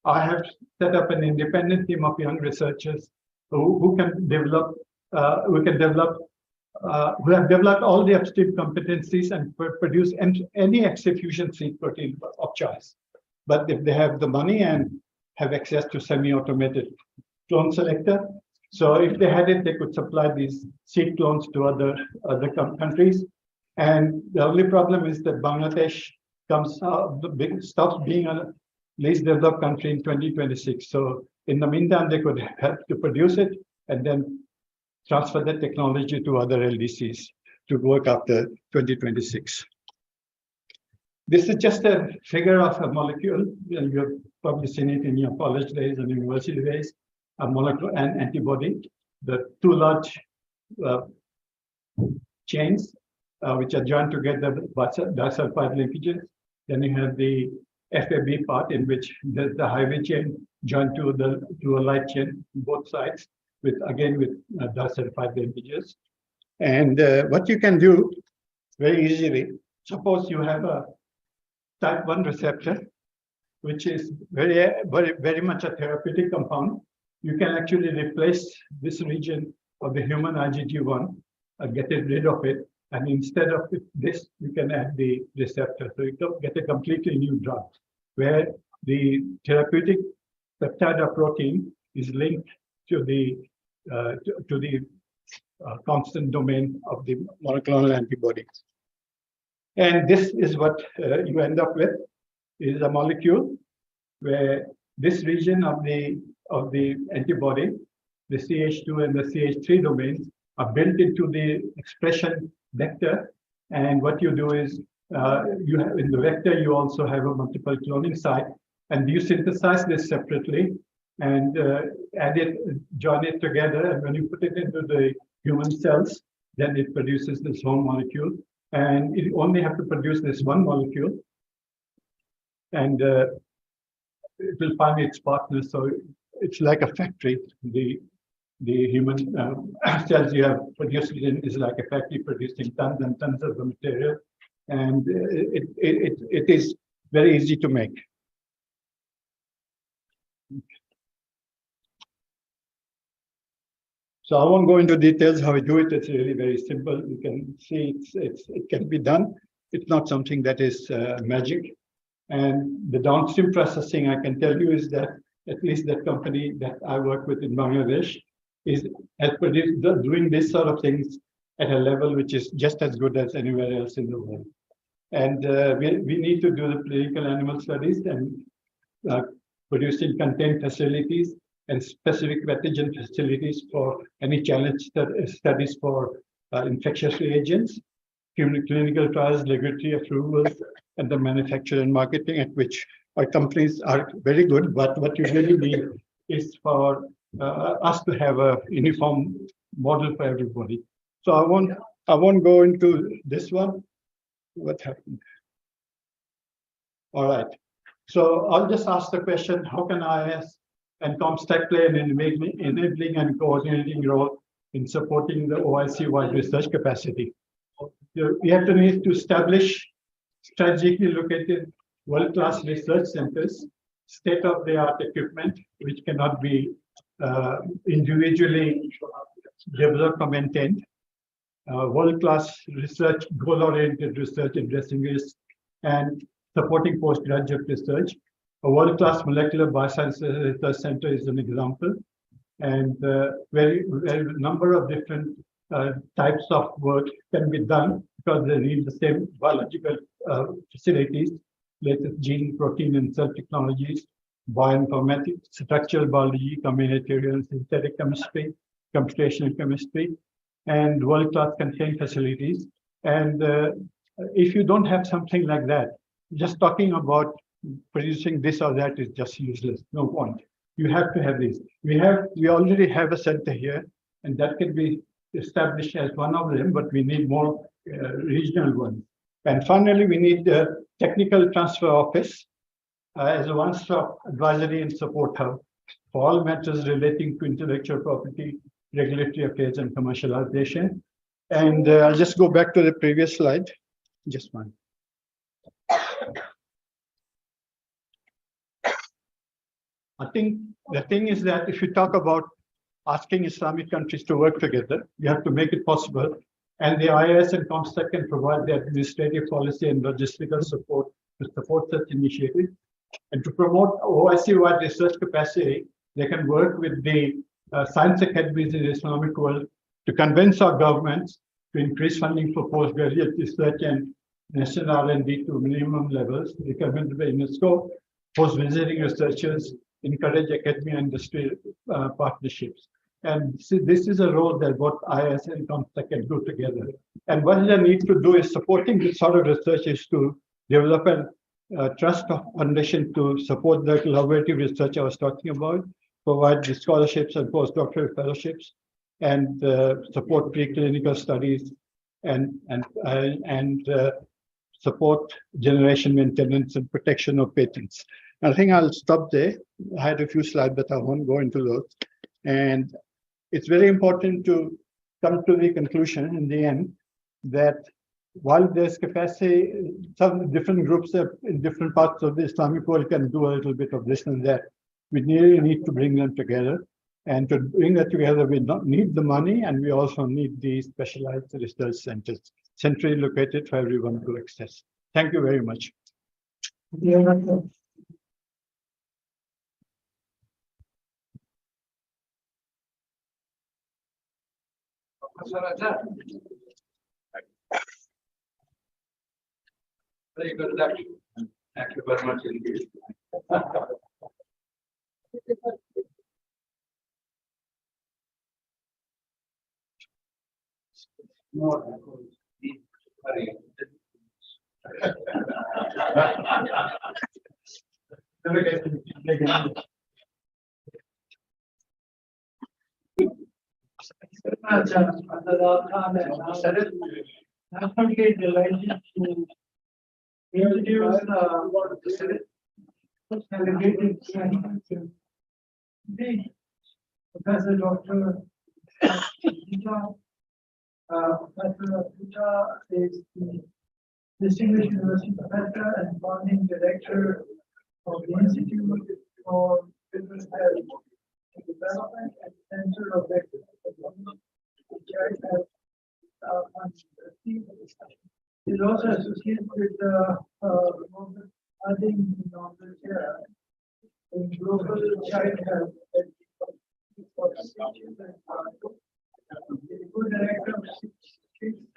I have set up an independent team of young researchers who have developed all the upstream competencies and produce any Fc fusion seed protein of choice. But if they have the money and have access to semi-automated clone selector, so if they had it, they could supply these seed clones to other countries. And the only problem is that Bangladesh stops being a least developed country in 2026. So in the meantime, they could help to produce it and then transfer the technology to other LDCs to work after 2026. This is just a figure of a molecule, and you've probably seen it in your college days and university days, a molecule and antibody. The two large chains, which are joined together by disulfide linkages. Then you have the FAB part, in which there's the highway chain joined to a light chain, both sides, with disulfide linkages. And what you can do very easily, suppose you have a type 1 receptor, which is very much a therapeutic compound. You can actually replace this region of the human IgG1 and get rid of it. And instead of this, you can add the receptor. So you get a completely new drug where the therapeutic peptide or protein is linked to the constant domain of the monoclonal antibody. And this is what you end up with, is a molecule where this region of the antibody, the CH2 and the CH3 domains, are built into the expression vector. And what you do is, you have in the vector, you also have a multiple cloning site, and you synthesize this separately and join it together. And when you put it into the human cells, then it produces this whole molecule. And it only have to produce this one molecule, and it will find its partner. So it's like a factory. The human cells you have produced is like a factory producing tons and tons of the material, and it is very easy to make. So I won't go into details how we do it. It's really very simple. You can see it can be done. It's not something that is magic. And the downstream processing, I can tell you, is that at least that company that I work with in Bangladesh has produced doing this sort of things at a level which is just as good as anywhere else in the world. And we need to do the clinical animal studies and producing contained facilities and specific pathogen facilities for any challenge studies for infectious reagents, clinical trials, regulatory approvals, and the manufacture and marketing, at which our companies are very good. But what you really need is for us to have a uniform model for everybody. So I won't I won't go into this one. What happened? All right. So I'll just ask the question, how can IAS and ComStack play an enabling and coordinating role in supporting the OIC-wide research capacity? We have to need to establish strategically located world-class research centers, state-of-the-art equipment, which cannot be individually developed or maintained, world-class research, goal-oriented research addressing risk and supporting postgraduate research. A world-class molecular biosciences research center is an example, and where a number of different types of work can be done because they need the same biological facilities, latest gene, protein, and cell technologies, bioinformatics, structural biology, combinatorial and synthetic chemistry, computational chemistry, and world-class contained facilities. And if you don't have something like that, just talking about producing this or that is just useless. No point. You have to have this. We already have a center here, and that can be established as one of them, but we need more regional ones. And finally, we need the technical transfer office as a one-stop advisory and support hub for all matters relating to intellectual property, regulatory affairs, and commercialization. And I'll just go back to the previous slide. Just one. I think the thing is that if you talk about asking Islamic countries to work together, you have to make it possible. And the IAS and ComStack can provide the administrative policy and logistical support to support such initiatives. And to promote OIC-wide research capacity, they can work with the science academies in the Islamic world to convince our governments to increase funding for postgraduate research and national R&D to minimum levels, recommended by UNESCO, host visiting researchers, encourage academia industry partnerships. And see, this is a role that both IAS and ComStack can do together. And what they need to do is supporting this sort of research is to develop a trust foundation to support the collaborative research I was talking about, provide the scholarships and postdoctoral fellowships, and support preclinical studies and support generation maintenance and protection of patents. I think I'll stop there. I had a few slides, but I won't go into those. And it's very important to come to the conclusion in the end that while there's capacity, some different groups in different parts of the Islamic world can do a little bit of this and that. We really need to bring them together. And to bring that together, we don't need the money, and we also need these specialized research centers, centrally located for everyone to access. Thank you very much. Very good lecture. Thank you very much indeed. I'm delighted to introduce delegated Professor Dr. Gita. Professor Gita is the Distinguished University Professor and founding director of the Institute for Business Health and Development and Center of Excellence, which I have is also associated with funding in global child health. Co-director of six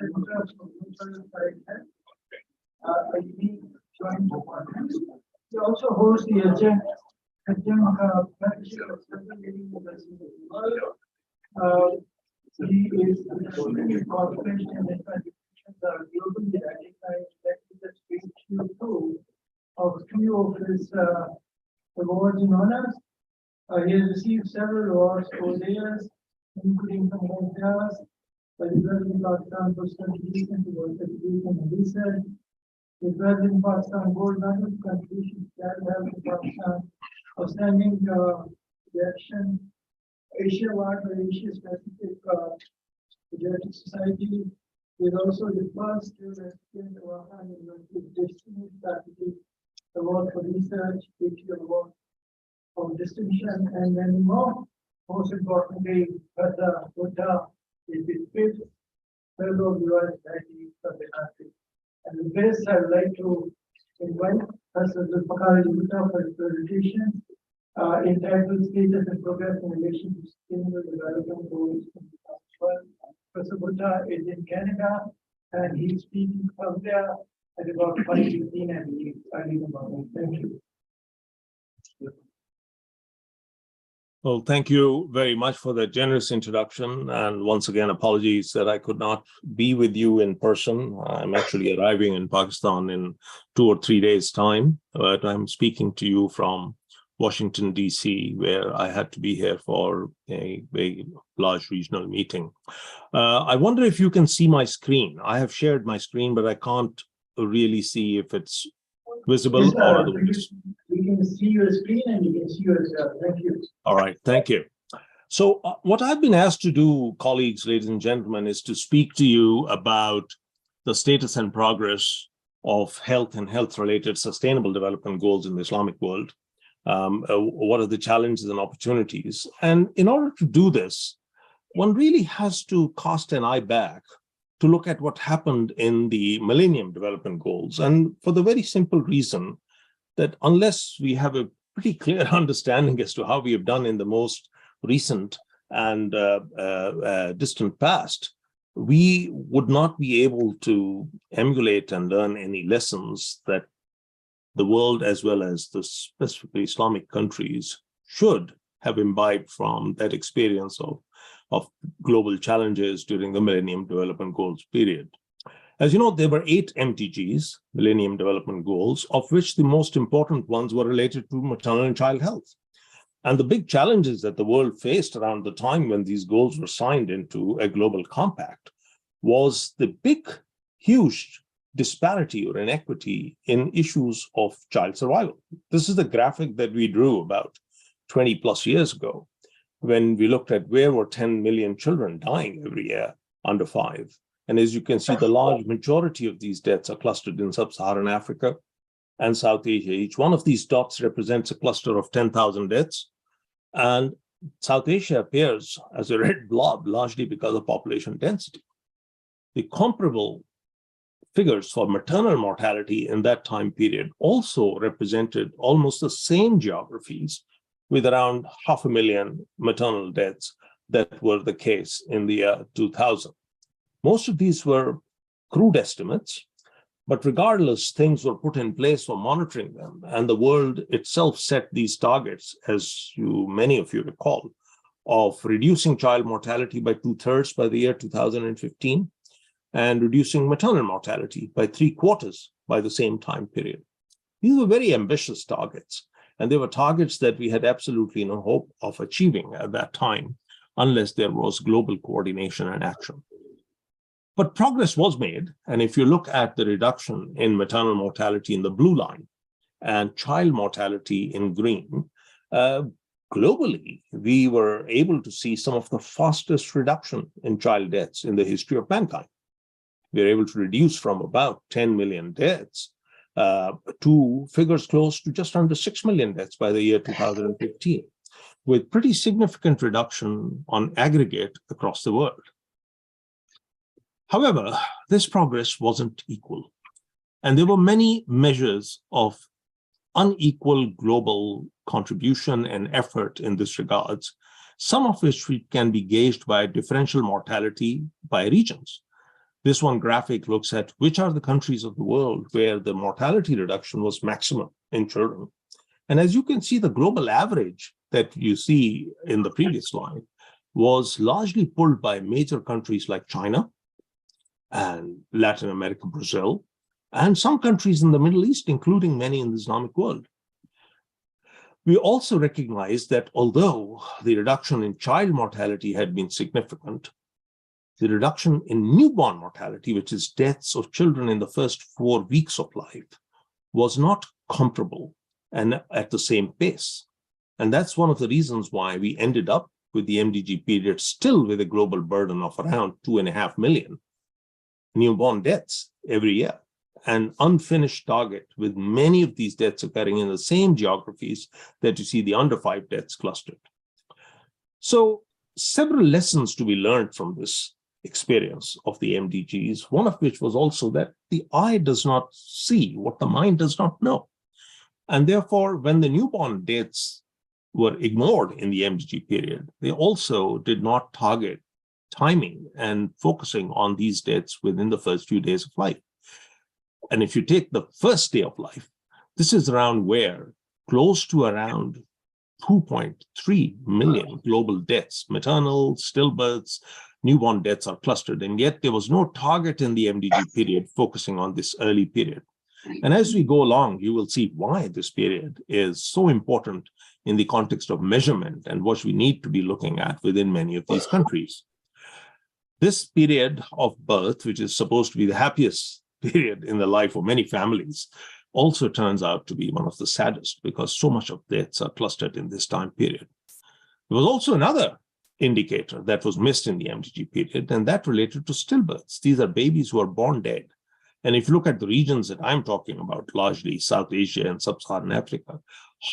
centers for global child health, a unique joint department. He also hosts the adjunct fellowship of several leading universities in the world. He is the corporation and institutions are globally recognized that is two of his awards and honors. He has received several awards over the years, including from IAS, by the President of Pakistan for his contribution towards education and research. The President of Pakistan Gold Medal contribution to child health in Pakistan, outstanding reaction, Asia Award for Asia Specific Pediatric Society. Is also the first recipient of Pakistan University Distinguished Faculty Award for Research, PhD Award of Distinction, and many more. Most importantly, Professor Buddha is the fifth fellow of the Royal Society of the country. And with this, I would like to invite Professor Buddha for his presentation entitled Status and Progress in Relation to Sustainable Development Goals in 2012. Professor Buddha is in Canada and he's speaking from there at about 5:15 and early in the morning. Thank you. Well, thank you very much for that generous introduction. And once again, apologies that I could not be with you in person. I'm actually arriving in Pakistan in 2 or 3 days' time, but I'm speaking to you from Washington, D.C., where I had to be here for a very large regional meeting. I wonder if you can see my screen. I have shared my screen, but I can't really see if it's visible Yes, or otherwise. we can see your screen and you can see yourself. Thank you. All right, thank you. So what I've been asked to do, colleagues, ladies and gentlemen, is to speak to you about the status and progress of health and health-related sustainable development goals in the Islamic world. What are the challenges and opportunities? And in order to do this, one really has to cast an eye back to look at what happened in the Millennium Development Goals. And for the very simple reason that unless we have a pretty clear understanding as to how we have done in the most recent and distant past, we would not be able to emulate and learn any lessons that the world, as well as the specifically Islamic countries, should have imbibed from that experience of global challenges during the Millennium Development Goals period. As you know, there were 8 MDGs, Millennium Development Goals, of which the most important ones were related to maternal and child health. And the big challenges that the world faced around the time when these goals were signed into a global compact was the big, huge disparity or inequity in issues of child survival. This is the graphic that we drew about 20 plus years ago when we looked at where were 10 million children dying every year under 5. And as you can see, the large majority of these deaths are clustered in sub-Saharan Africa and South Asia. Each one of these dots represents a cluster of 10,000 deaths. And South Asia appears as a red blob, largely because of population density. The comparable figures for maternal mortality in that time period also represented almost the same geographies, with around 500,000 maternal deaths that were the case in the year 2000. Most of these were crude estimates, but regardless, things were put in place for monitoring them, and the world itself set these targets, as many of you recall, of reducing child mortality by 2/3 by the year 2015, and reducing maternal mortality by 3/4 by the same time period. These were very ambitious targets, and they were targets that we had absolutely no hope of achieving at that time, unless there was global coordination and action. But progress was made, and if you look at the reduction in maternal mortality in the blue line and child mortality in green, globally, we were able to see some of the fastest reduction in child deaths in the history of mankind. We were able to reduce from about 10 million deaths to figures close to just under 6 million deaths by the year 2015, with pretty significant reduction on aggregate across the world. However, this progress wasn't equal, and there were many measures of unequal global contribution and effort in this regards, some of which can be gauged by differential mortality by regions. This one graphic looks at which are the countries of the world where the mortality reduction was maximum in children. And as you can see, the global average that you see in the previous slide was largely pulled by major countries like China and Latin America, Brazil, and some countries in the Middle East, including many in the Islamic world. We also recognize that although the reduction in child mortality had been significant, the reduction in newborn mortality, which is deaths of children in the first 4 weeks of life, was not comparable and at the same pace. And that's one of the reasons why we ended up with the MDG period still with a global burden of around 2.5 million newborn deaths every year, an unfinished target with many of these deaths occurring in the same geographies that you see the under 5 deaths clustered. So several lessons to be learned from this experience of the MDGs, one of which was also that the eye does not see what the mind does not know. And therefore, when the newborn deaths were ignored in the MDG period, they also did not target timing and focusing on these deaths within the first few days of life. And if you take the first day of life, this is around where close to around 2.3 million global deaths, maternal, stillbirths, newborn deaths are clustered. And yet there was no target in the MDG period focusing on this early period. And as we go along, you will see why this period is so important in the context of measurement and what we need to be looking at within many of these countries. This period of birth, which is supposed to be the happiest period in the life of many families, also turns out to be one of the saddest because so much of deaths are clustered in this time period. There was also another indicator that was missed in the MDG period, and that related to stillbirths. These are babies who are born dead. And if you look at the regions that I'm talking about, largely South Asia and Sub-Saharan Africa,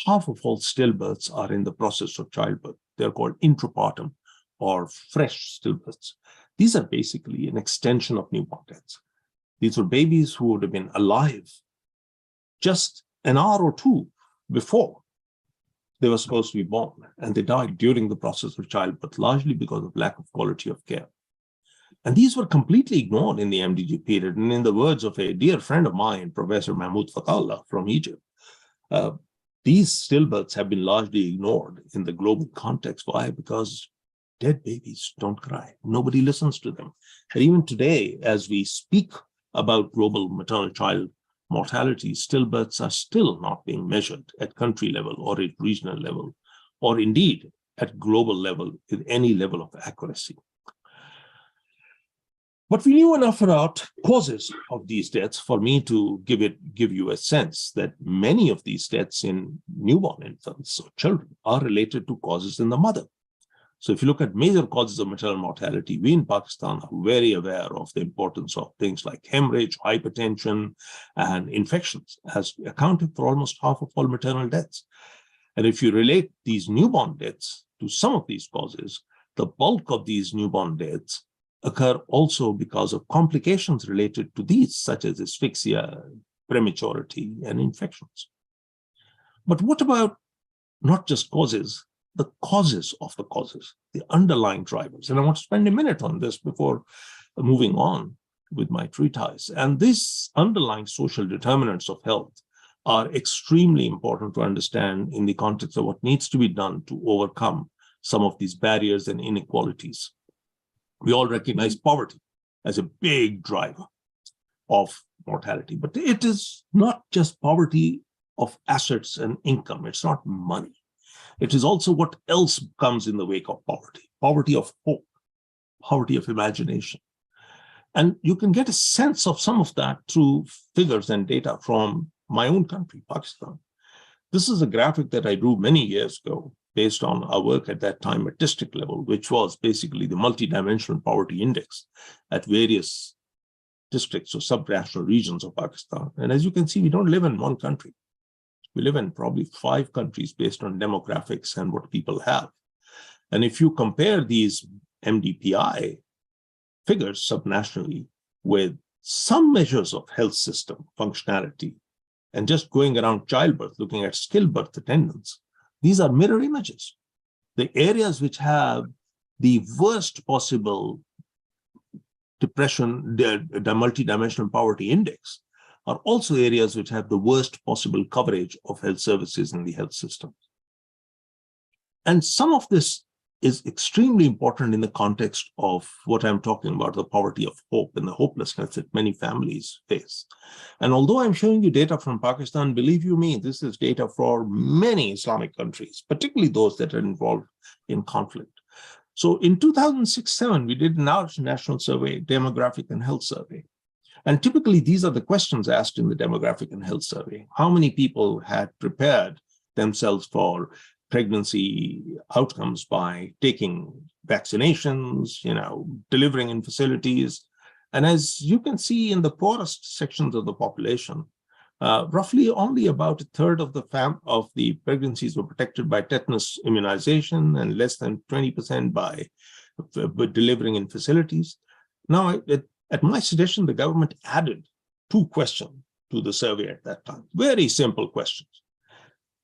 half of all stillbirths are in the process of childbirth. They're called intrapartum or fresh stillbirths. These are basically an extension of newborn deaths. These were babies who would have been alive just an hour or two before they were supposed to be born, and they died during the process of childbirth, largely because of lack of quality of care. And these were completely ignored in the MDG period. And in the words of a dear friend of mine, Professor Mahmoud Fatallah from Egypt, these stillbirths have been largely ignored in the global context. Why? Because dead babies don't cry. Nobody listens to them. And even today, as we speak about global maternal child mortality, stillbirths are still not being measured at country level or at regional level, or indeed at global level with any level of accuracy. But we knew enough about causes of these deaths for me to give you a sense that many of these deaths in newborn infants or children are related to causes in the mother. So if you look at major causes of maternal mortality, we in Pakistan are very aware of the importance of things like hemorrhage, hypertension, and infections, as accounting for almost half of all maternal deaths. And if you relate these newborn deaths to some of these causes, the bulk of these newborn deaths occur also because of complications related to these, such as asphyxia, prematurity, and infections. But what about not just causes, the causes of the causes, the underlying drivers? And I want to spend a minute on this before moving on with my treatise. And these underlying social determinants of health are extremely important to understand in the context of what needs to be done to overcome some of these barriers and inequalities. We all recognize poverty as a big driver of mortality, but it is not just poverty of assets and income. It's not money. It is also what else comes in the wake of poverty: poverty of hope, poverty of imagination. And you can get a sense of some of that through figures and data from my own country, Pakistan. This is a graphic that I drew many years ago based on our work at that time at district level, which was basically the multidimensional poverty index at various districts or subnational regions of Pakistan. And as you can see, we don't live in one country. We live in probably 5 countries based on demographics and what people have. And if you compare these MDPI figures subnationally with some measures of health system functionality, and just going around childbirth, looking at stillbirth attendance, these are mirror images. The areas which have the worst possible depression, the multidimensional poverty index, are also areas which have the worst possible coverage of health services in the health system. And some of this is extremely important in the context of what I'm talking about, the poverty of hope and the hopelessness that many families face. And although I'm showing you data from Pakistan, believe you me, this is data for many Islamic countries, particularly those that are involved in conflict. So in 2006-07, we did an national survey, demographic and health survey. And typically, these are the questions asked in the demographic and health survey. How many people had prepared themselves for pregnancy outcomes by taking vaccinations, delivering in facilities? And as you can see in the poorest sections of the population, roughly only about a third of the pregnancies were protected by tetanus immunization and less than 20% by delivering in facilities. Now, at my suggestion, the government added 2 questions to the survey at that time, very simple questions.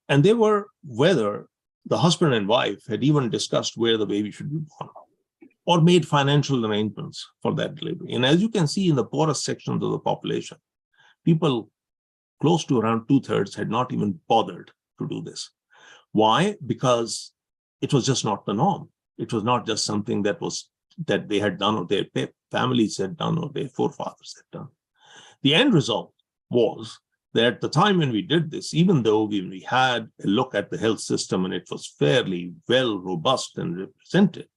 And they were whether the husband and wife had even discussed where the baby should be born or made financial arrangements for that delivery. And as you can see in the poorest sections of the population, people close to around 2/3 had not even bothered to do this. Why? Because it was just not the norm. It was not just something that they had done or their families had done or their forefathers had done. The end result was that at the time when we did this, even though we had a look at the health system and it was fairly well, robust and represented,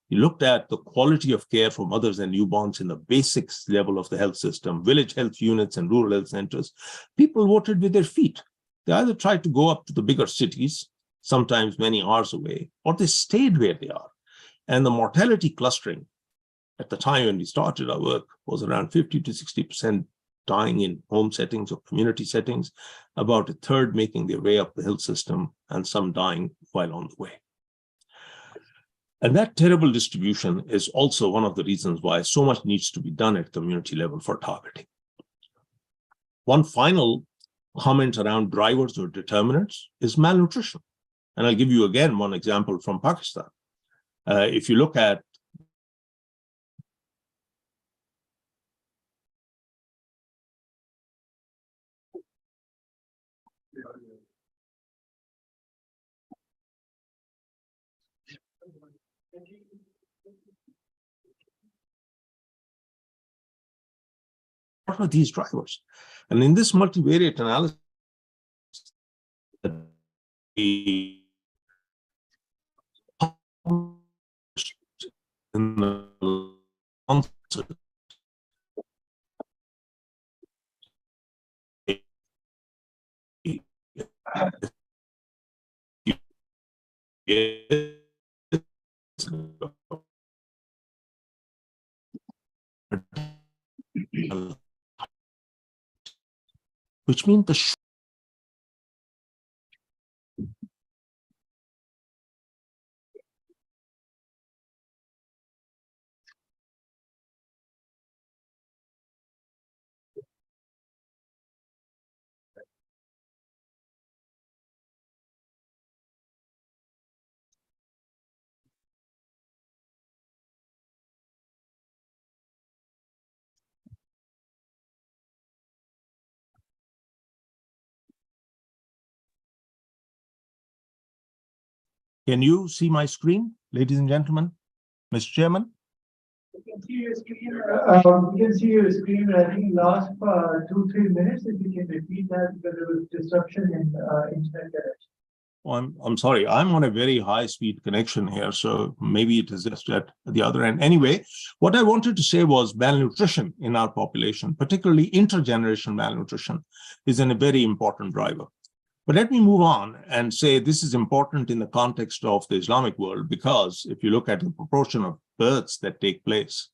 you looked at the quality of care for mothers and newborns in the basics level of the health system, village health units and rural health centers, people voted with their feet. They either tried to go up to the bigger cities, sometimes many hours away, or they stayed where they are. And the mortality clustering at the time when we started our work was around 50 to 60% dying in home settings or community settings, about a third making their way up the health system, and some dying while on the way. And that terrible distribution is also one of the reasons why so much needs to be done at community level for targeting. One final comment around drivers or determinants is malnutrition. And I'll give you again one example from Pakistan. If you look at what are these drivers? And in this multivariate analysis, we in the which means the Can you see my screen, ladies and gentlemen? Mr. Chairman? We can see your screen, I think last 2-3 minutes, if you can repeat that, because there was disruption in internet connection. Oh, I'm sorry, I'm on a very high-speed connection here, so maybe it is just at the other end. Anyway, what I wanted to say was malnutrition in our population, particularly intergenerational malnutrition, is a very important driver. But let me move on and say this is important in the context of the Islamic world, because if you look at the proportion of births that take place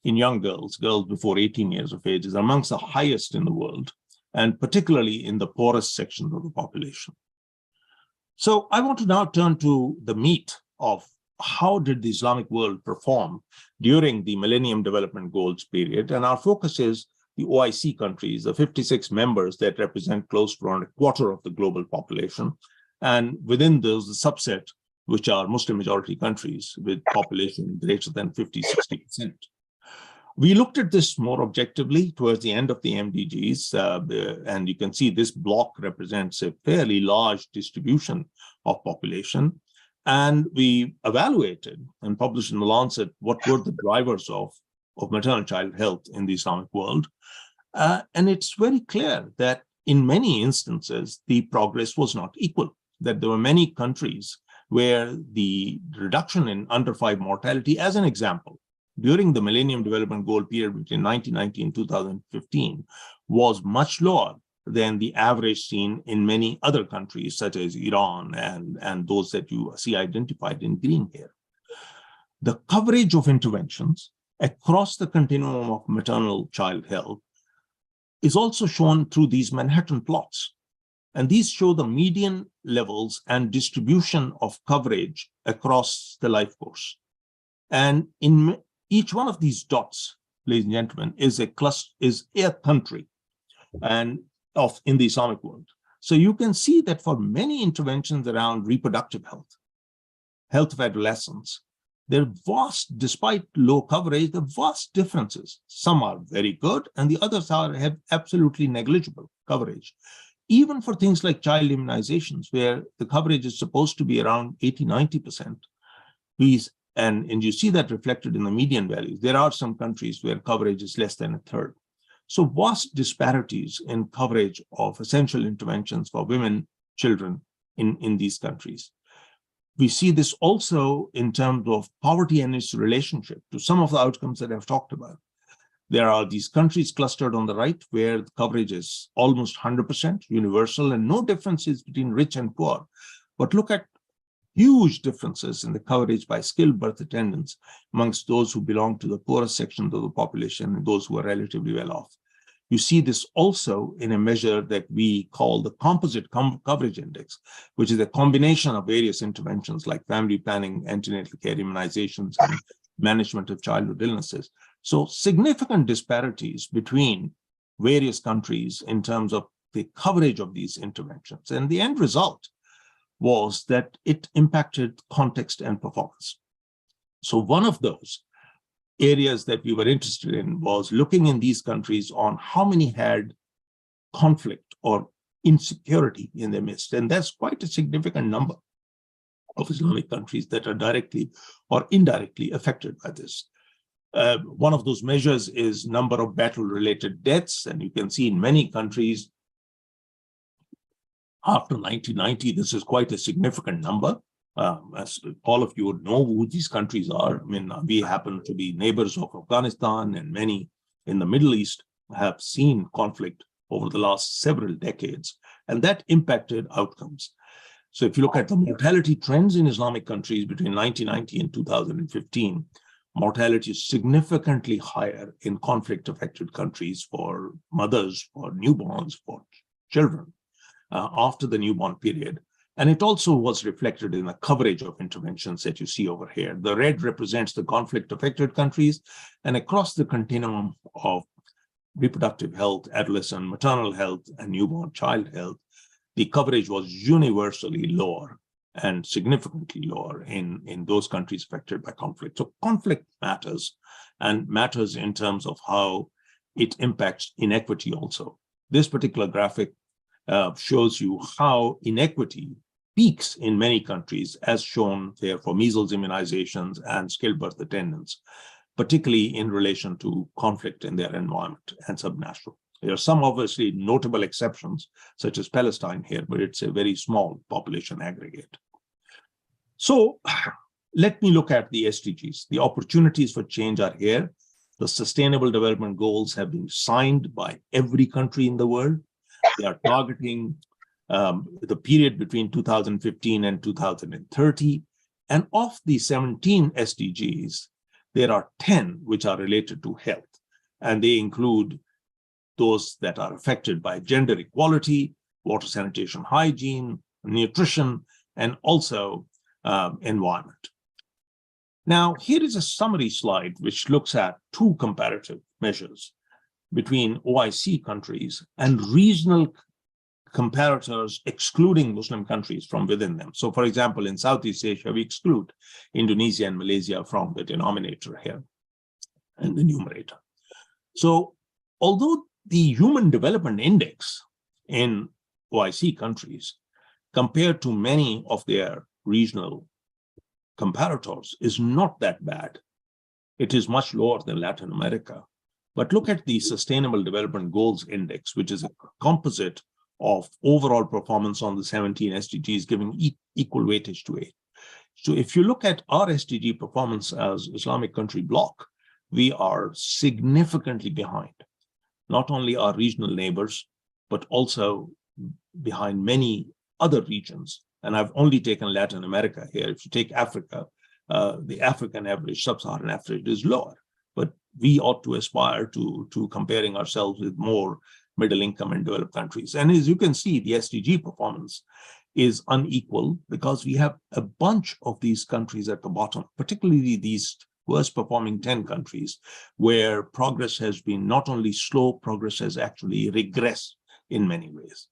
in young girls before 18 years of age, is amongst the highest in the world, and particularly in the poorest sections of the population. So I want to now turn to the meat of how did the Islamic world perform during the Millennium Development Goals period. And our focus is the OIC countries, the 56 members that represent close to around a quarter of the global population. And within those, the subset, which are Muslim majority countries with population greater than 50-60%. We looked at this more objectively towards the end of the MDGs, and you can see this block represents a fairly large distribution of population. And we evaluated and published in the Lancet what were the drivers of maternal child health in the Islamic world. And it's very clear that in many instances, the progress was not equal, that there were many countries where the reduction in under 5 mortality, as an example, during the Millennium Development Goal period between 1990 and 2015 was much lower than the average seen in many other countries, such as Iran and those that you see identified in green here. The coverage of interventions across the continuum of maternal child health is also shown through these Manhattan plots. And these show the median levels and distribution of coverage across the life course. And in each one of these dots, ladies and gentlemen, is a cluster, is a country and in the Islamic world. So you can see that for many interventions around reproductive health, health of adolescents, there are vast, despite low coverage, the vast differences. Some are very good and the others have absolutely negligible coverage. Even for things like child immunizations, where the coverage is supposed to be around 80–90%, and you see that reflected in the median values. There are some countries where coverage is less than a third. So vast disparities in coverage of essential interventions for women, children in these countries. We see this also in terms of poverty and its relationship to some of the outcomes that I've talked about. There are these countries clustered on the right where the coverage is almost 100% universal and no differences between rich and poor. But look at huge differences in the coverage by skilled birth attendants amongst those who belong to the poorest sections of the population and those who are relatively well off. You see this also in a measure that we call the composite coverage index, which is a combination of various interventions like family planning, antenatal care, immunizations, and management of childhood illnesses. So significant disparities between various countries in terms of the coverage of these interventions. And the end result was that it impacted context and performance. So one of those areas that we were interested in was looking in these countries on how many had conflict or insecurity in their midst. And that's quite a significant number of Islamic countries that are directly or indirectly affected by this. One of those measures is number of battle-related deaths. And you can see in many countries after 1990, this is quite a significant number. As all of you would know who these countries are. I mean, we happen to be neighbors of Afghanistan, and many in the Middle East have seen conflict over the last several decades, and that impacted outcomes. So if you look at the mortality trends in Islamic countries between 1990 and 2015, mortality is significantly higher in conflict-affected countries for mothers, for newborns, for children after the newborn period. And it also was reflected in the coverage of interventions that you see over here. The red represents the conflict-affected countries, and across the continuum of reproductive health, adolescent maternal health, and newborn child health, the coverage was universally lower and significantly lower in those countries affected by conflict. So conflict matters, and matters in terms of how it impacts inequity also. This particular graphic shows you how inequity peaks in many countries, as shown there for measles immunizations and skilled birth attendants, particularly in relation to conflict in their environment and subnational. There are some obviously notable exceptions, such as Palestine here, but it's a very small population aggregate. So let me look at the SDGs. The opportunities for change are here. The Sustainable Development Goals have been signed by every country in the world. They are targeting the period between 2015 and 2030. And of the 17 SDGs, there are 10 which are related to health. And they include those that are affected by gender equality, water, sanitation, hygiene, nutrition, and also environment. Now, here is a summary slide which looks at two comparative measures between OIC countries and regional comparators excluding Muslim countries from within them. So, for example, in Southeast Asia, we exclude Indonesia and Malaysia from the denominator here and the numerator. So, although the Human Development Index in OIC countries, compared to many of their regional comparators, is not that bad, it is much lower than Latin America. But look at the Sustainable Development Goals Index, which is a composite of overall performance on the 17 SDGs, giving equal weightage to 8. So if you look at our SDG performance as Islamic country bloc, we are significantly behind not only our regional neighbors, but also behind many other regions. And I've only taken Latin America here. If you take Africa, the African average, sub-Saharan average is lower, but we ought to aspire to comparing ourselves with more middle income and developed countries. And as you can see, the SDG performance is unequal because we have a bunch of these countries at the bottom, particularly these worst performing 10 countries, where progress has been not only slow, progress has actually regressed in many ways.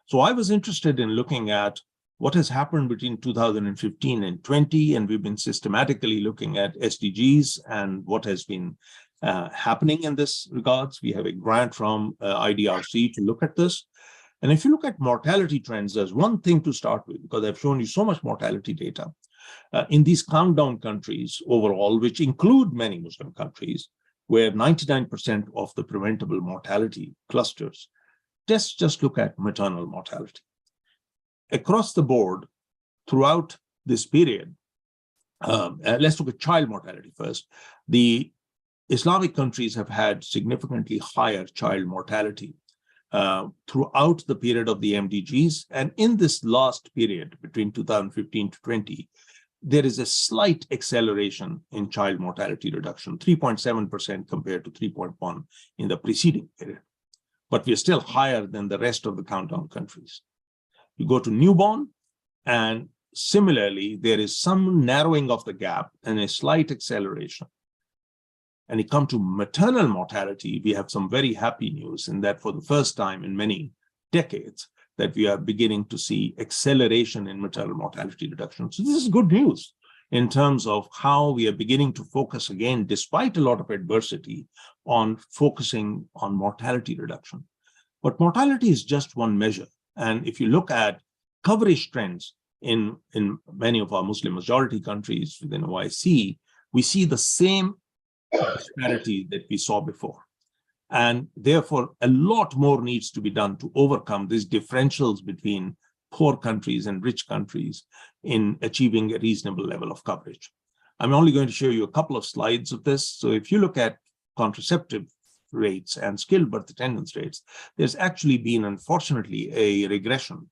So I was interested in looking at what has happened between 2015 and 20, and we've been systematically looking at SDGs and what has been happening in this regards. We have a grant from IDRC to look at this. And if you look at mortality trends, there's one thing to start with, because I've shown you so much mortality data. In these countdown countries overall, which include many Muslim countries, where 99% of the preventable mortality clusters, just look at maternal mortality. Across the board, throughout this period, let's look at child mortality first. The Islamic countries have had significantly higher child mortality throughout the period of the MDGs. And in this last period, between 2015 to 20, there is a slight acceleration in child mortality reduction, 3.7% compared to 3.1% in the preceding period. But we're still higher than the rest of the countdown countries. You go to newborn, and similarly, there is some narrowing of the gap and a slight acceleration. And you come to maternal mortality, we have some very happy news in that for the first time in many decades, that we are beginning to see acceleration in maternal mortality reduction. So this is good news in terms of how we are beginning to focus again, despite a lot of adversity, on focusing on mortality reduction. But mortality is just one measure. And if you look at coverage trends in many of our Muslim majority countries within OIC, we see the same disparity that we saw before. And therefore, a lot more needs to be done to overcome these differentials between poor countries and rich countries in achieving a reasonable level of coverage. I'm only going to show you a couple of slides of this. So if you look at contraceptive rates and skilled birth attendance rates, there's actually been, unfortunately, a regression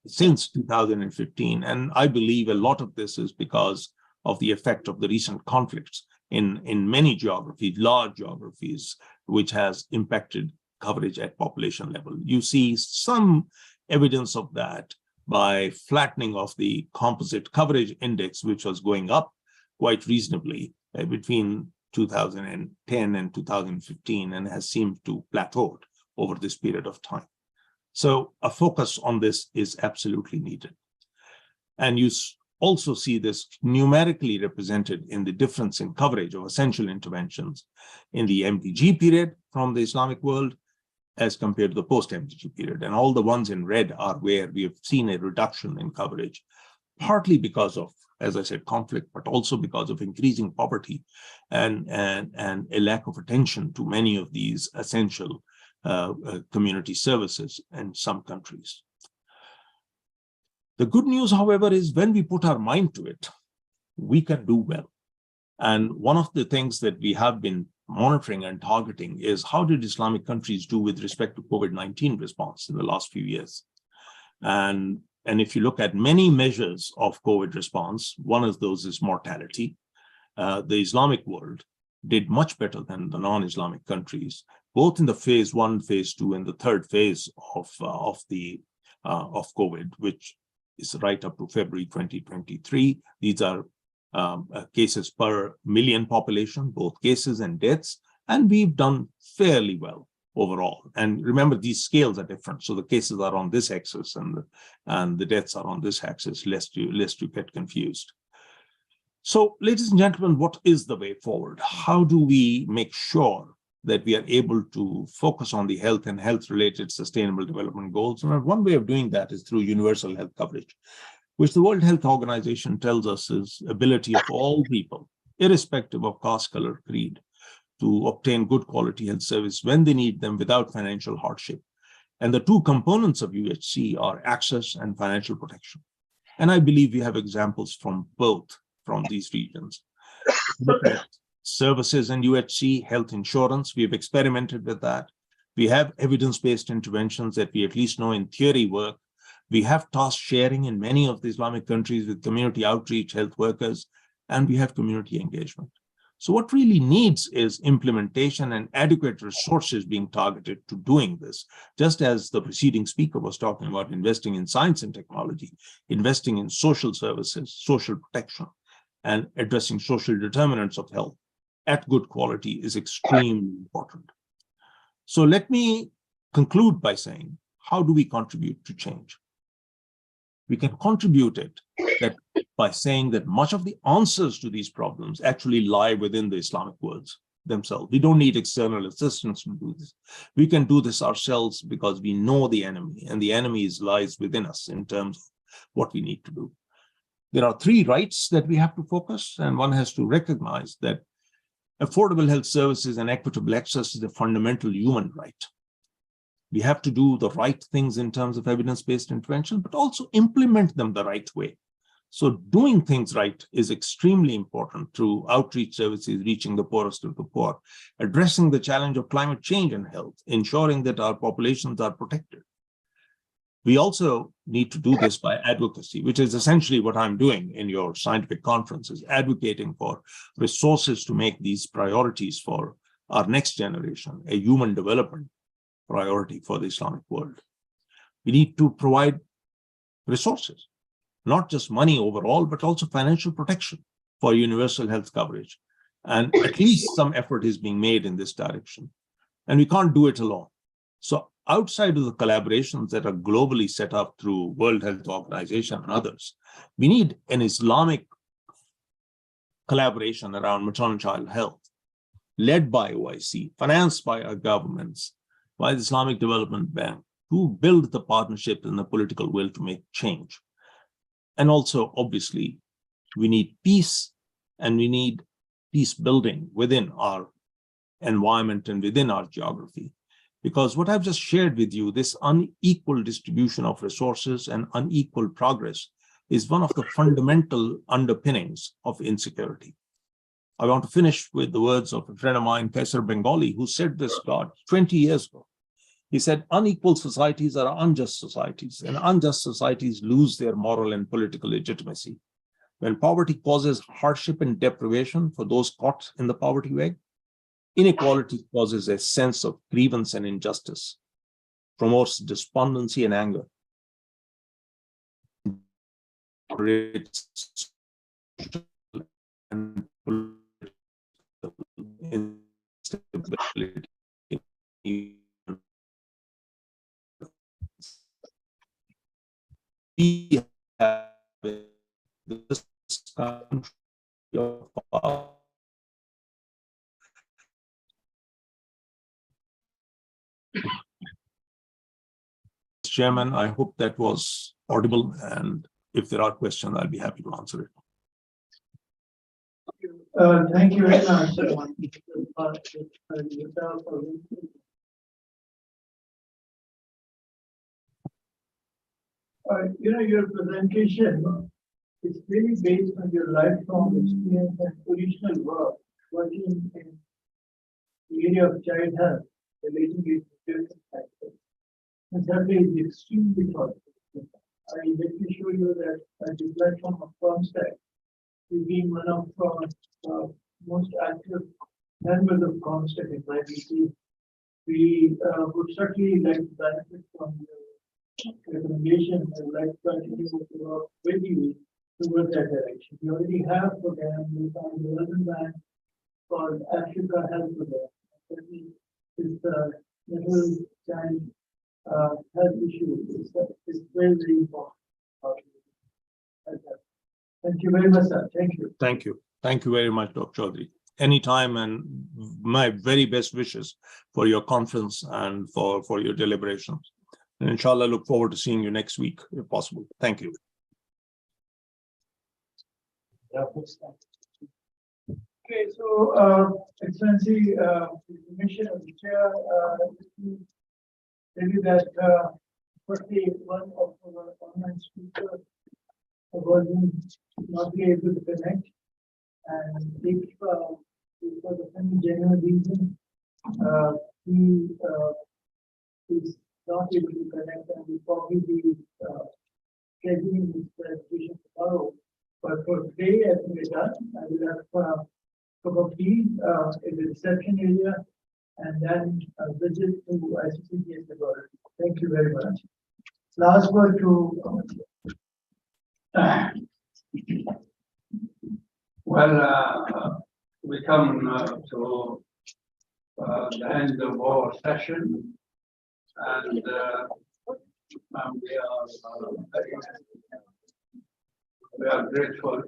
since 2015. And I believe a lot of this is because of the effect of the recent conflicts in many geographies, large geographies, which has impacted coverage at population level. You see some evidence of that by flattening of the composite coverage index, which was going up quite reasonably between 2010 and 2015 and has seemed to plateau over this period of time. So a focus on this is absolutely needed. And you also see this numerically represented in the difference in coverage of essential interventions in the MDG period from the Islamic world as compared to the post-MDG period. And all the ones in red are where we have seen a reduction in coverage, partly because of, as I said, conflict, but also because of increasing poverty and a lack of attention to many of these essential community services in some countries. The good news, however, is when we put our mind to it, we can do well. And one of the things that we have been monitoring and targeting is how did Islamic countries do with respect to COVID-19 response in the last few years? And if you look at many measures of COVID response, one of those is mortality. The Islamic world did much better than the non-Islamic countries, both in the phase 1, phase 2, and the third phase of COVID, which is right up to February 2023. These are cases per million population, both cases and deaths, and we've done fairly well overall. And remember, these scales are different. So the cases are on this axis and the deaths are on this axis, lest you get confused. So, ladies and gentlemen, what is the way forward? How do we make sure that we are able to focus on the health and health-related sustainable development goals? And one way of doing that is through universal health coverage, which the World Health Organization tells us is ability of all people, irrespective of caste, color, creed, to obtain good quality health service when they need them without financial hardship. And the two components of UHC are access and financial protection. And I believe we have examples from both from these regions. Look at services and UHC, health insurance. We've experimented with that. We have evidence-based interventions that we at least know in theory work. We have task sharing in many of the Islamic countries with community outreach, health workers, and we have community engagement. So what really needs is implementation and adequate resources being targeted to doing this. Just as the preceding speaker was talking about investing in science and technology, investing in social services, social protection, and addressing social determinants of health at good quality is extremely important. So let me conclude by saying, how do we contribute to change? We can contribute it by saying that much of the answers to these problems actually lie within the Islamic worlds themselves. We don't need external assistance to do this. We can do this ourselves because we know the enemy, and the enemy lies within us in terms of what we need to do. There are three rights that we have to focus, and one has to recognize that affordable health services and equitable access is a fundamental human right. We have to do the right things in terms of evidence-based intervention, but also implement them the right way. So doing things right is extremely important through outreach services, reaching the poorest of the poor, addressing the challenge of climate change and health, ensuring that our populations are protected. We also need to do this by advocacy, which is essentially what I'm doing in your scientific conferences, advocating for resources to make these priorities for our next generation, a human development priority for the Islamic world. We need to provide resources, not just money overall, but also financial protection for universal health coverage. And at least some effort is being made in this direction. And we can't do it alone. So outside of the collaborations that are globally set up through World Health Organization and others, we need an Islamic collaboration around maternal child health, led by OIC, financed by our governments, by the Islamic Development Bank, to build the partnership and the political will to make change. And also, obviously, we need peace, and we need peace building within our environment and within our geography. Because what I've just shared with you, this unequal distribution of resources and unequal progress is one of the fundamental underpinnings of insecurity. I want to finish with the words of a friend of mine, Kaisar Bengali, who said this about 20 years ago. He said, unequal societies are unjust societies, and unjust societies lose their moral and political legitimacy. When poverty causes hardship and deprivation for those caught in the poverty web, inequality causes a sense of grievance and injustice, promotes despondency and anger, creates and political instability. We have this country of power. Chairman, I hope that was audible, and if there are questions, I'll be happy to answer it. Thank you very much. Your presentation is really based on your lifelong experience and original work working in the area of child health, relating it to different factors. And that is extremely thoughtful. I let me show you that the platform of ComStack is being one of the most active members of ComStack in my view. We would certainly like to benefit from your recommendations and like to continue to work with you towards that direction. We already have a program with our development bank called Africa Health Program. This little child health issue is very, very important. Thank you very much, sir. Thank you. Thank you. Thank you very much, Dr. Chaudhary. Anytime, and my very best wishes for your conference and for your deliberations. And inshallah, look forward to seeing you next week, if possible. Thank you. Okay, so Excellency, the mission of the chair, tell you that firstly, one of our online speakers wasn't not be able to connect. And if for the any genuine reason, he is not able to connect and will probably be scheduling his presentation tomorrow. But for today, I think we're done. I will have cup of tea in the reception area and then a visit to ICCBS laboratory. Thank you very much. Last word to Well, we come to the end of our session, and we are grateful.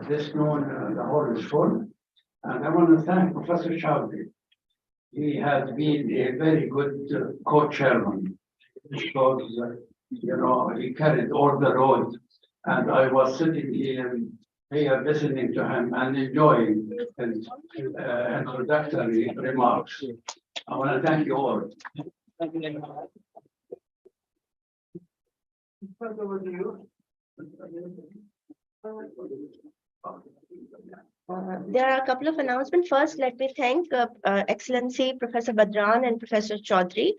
This noon, the hall is full, and I want to thank Professor Chowdhury. He has been a very good co-chairman because, he carried all the road, and I was sitting here listening to him and enjoying his introductory remarks. I want to thank you all. over to you. There are a couple of announcements. First, let me thank Excellency Professor Badran and Professor Chaudhary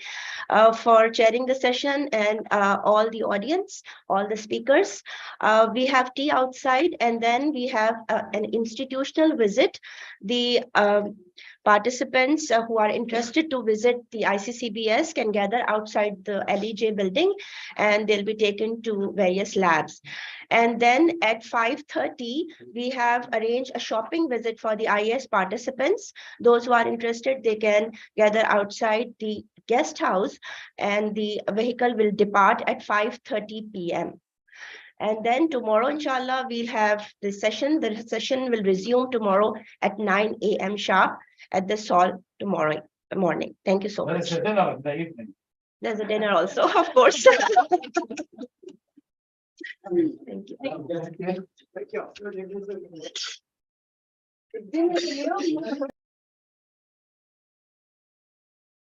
for chairing the session and all the audience, all the speakers. We have tea outside, and then we have an institutional visit. The participants who are interested to visit the ICCBS can gather outside the LEJ building, and they'll be taken to various labs. And then at 5:30, we have arranged a shopping visit for the IAS participants. Those who are interested, they can gather outside the guest house, and the vehicle will depart at 5:30 p.m. And then tomorrow, inshallah, we'll have the session. The session will resume tomorrow at 9 a.m. sharp at the Hall tomorrow morning. Thank you so much. There's a dinner in the evening. There's a dinner also, of course. Thank you. Thank you.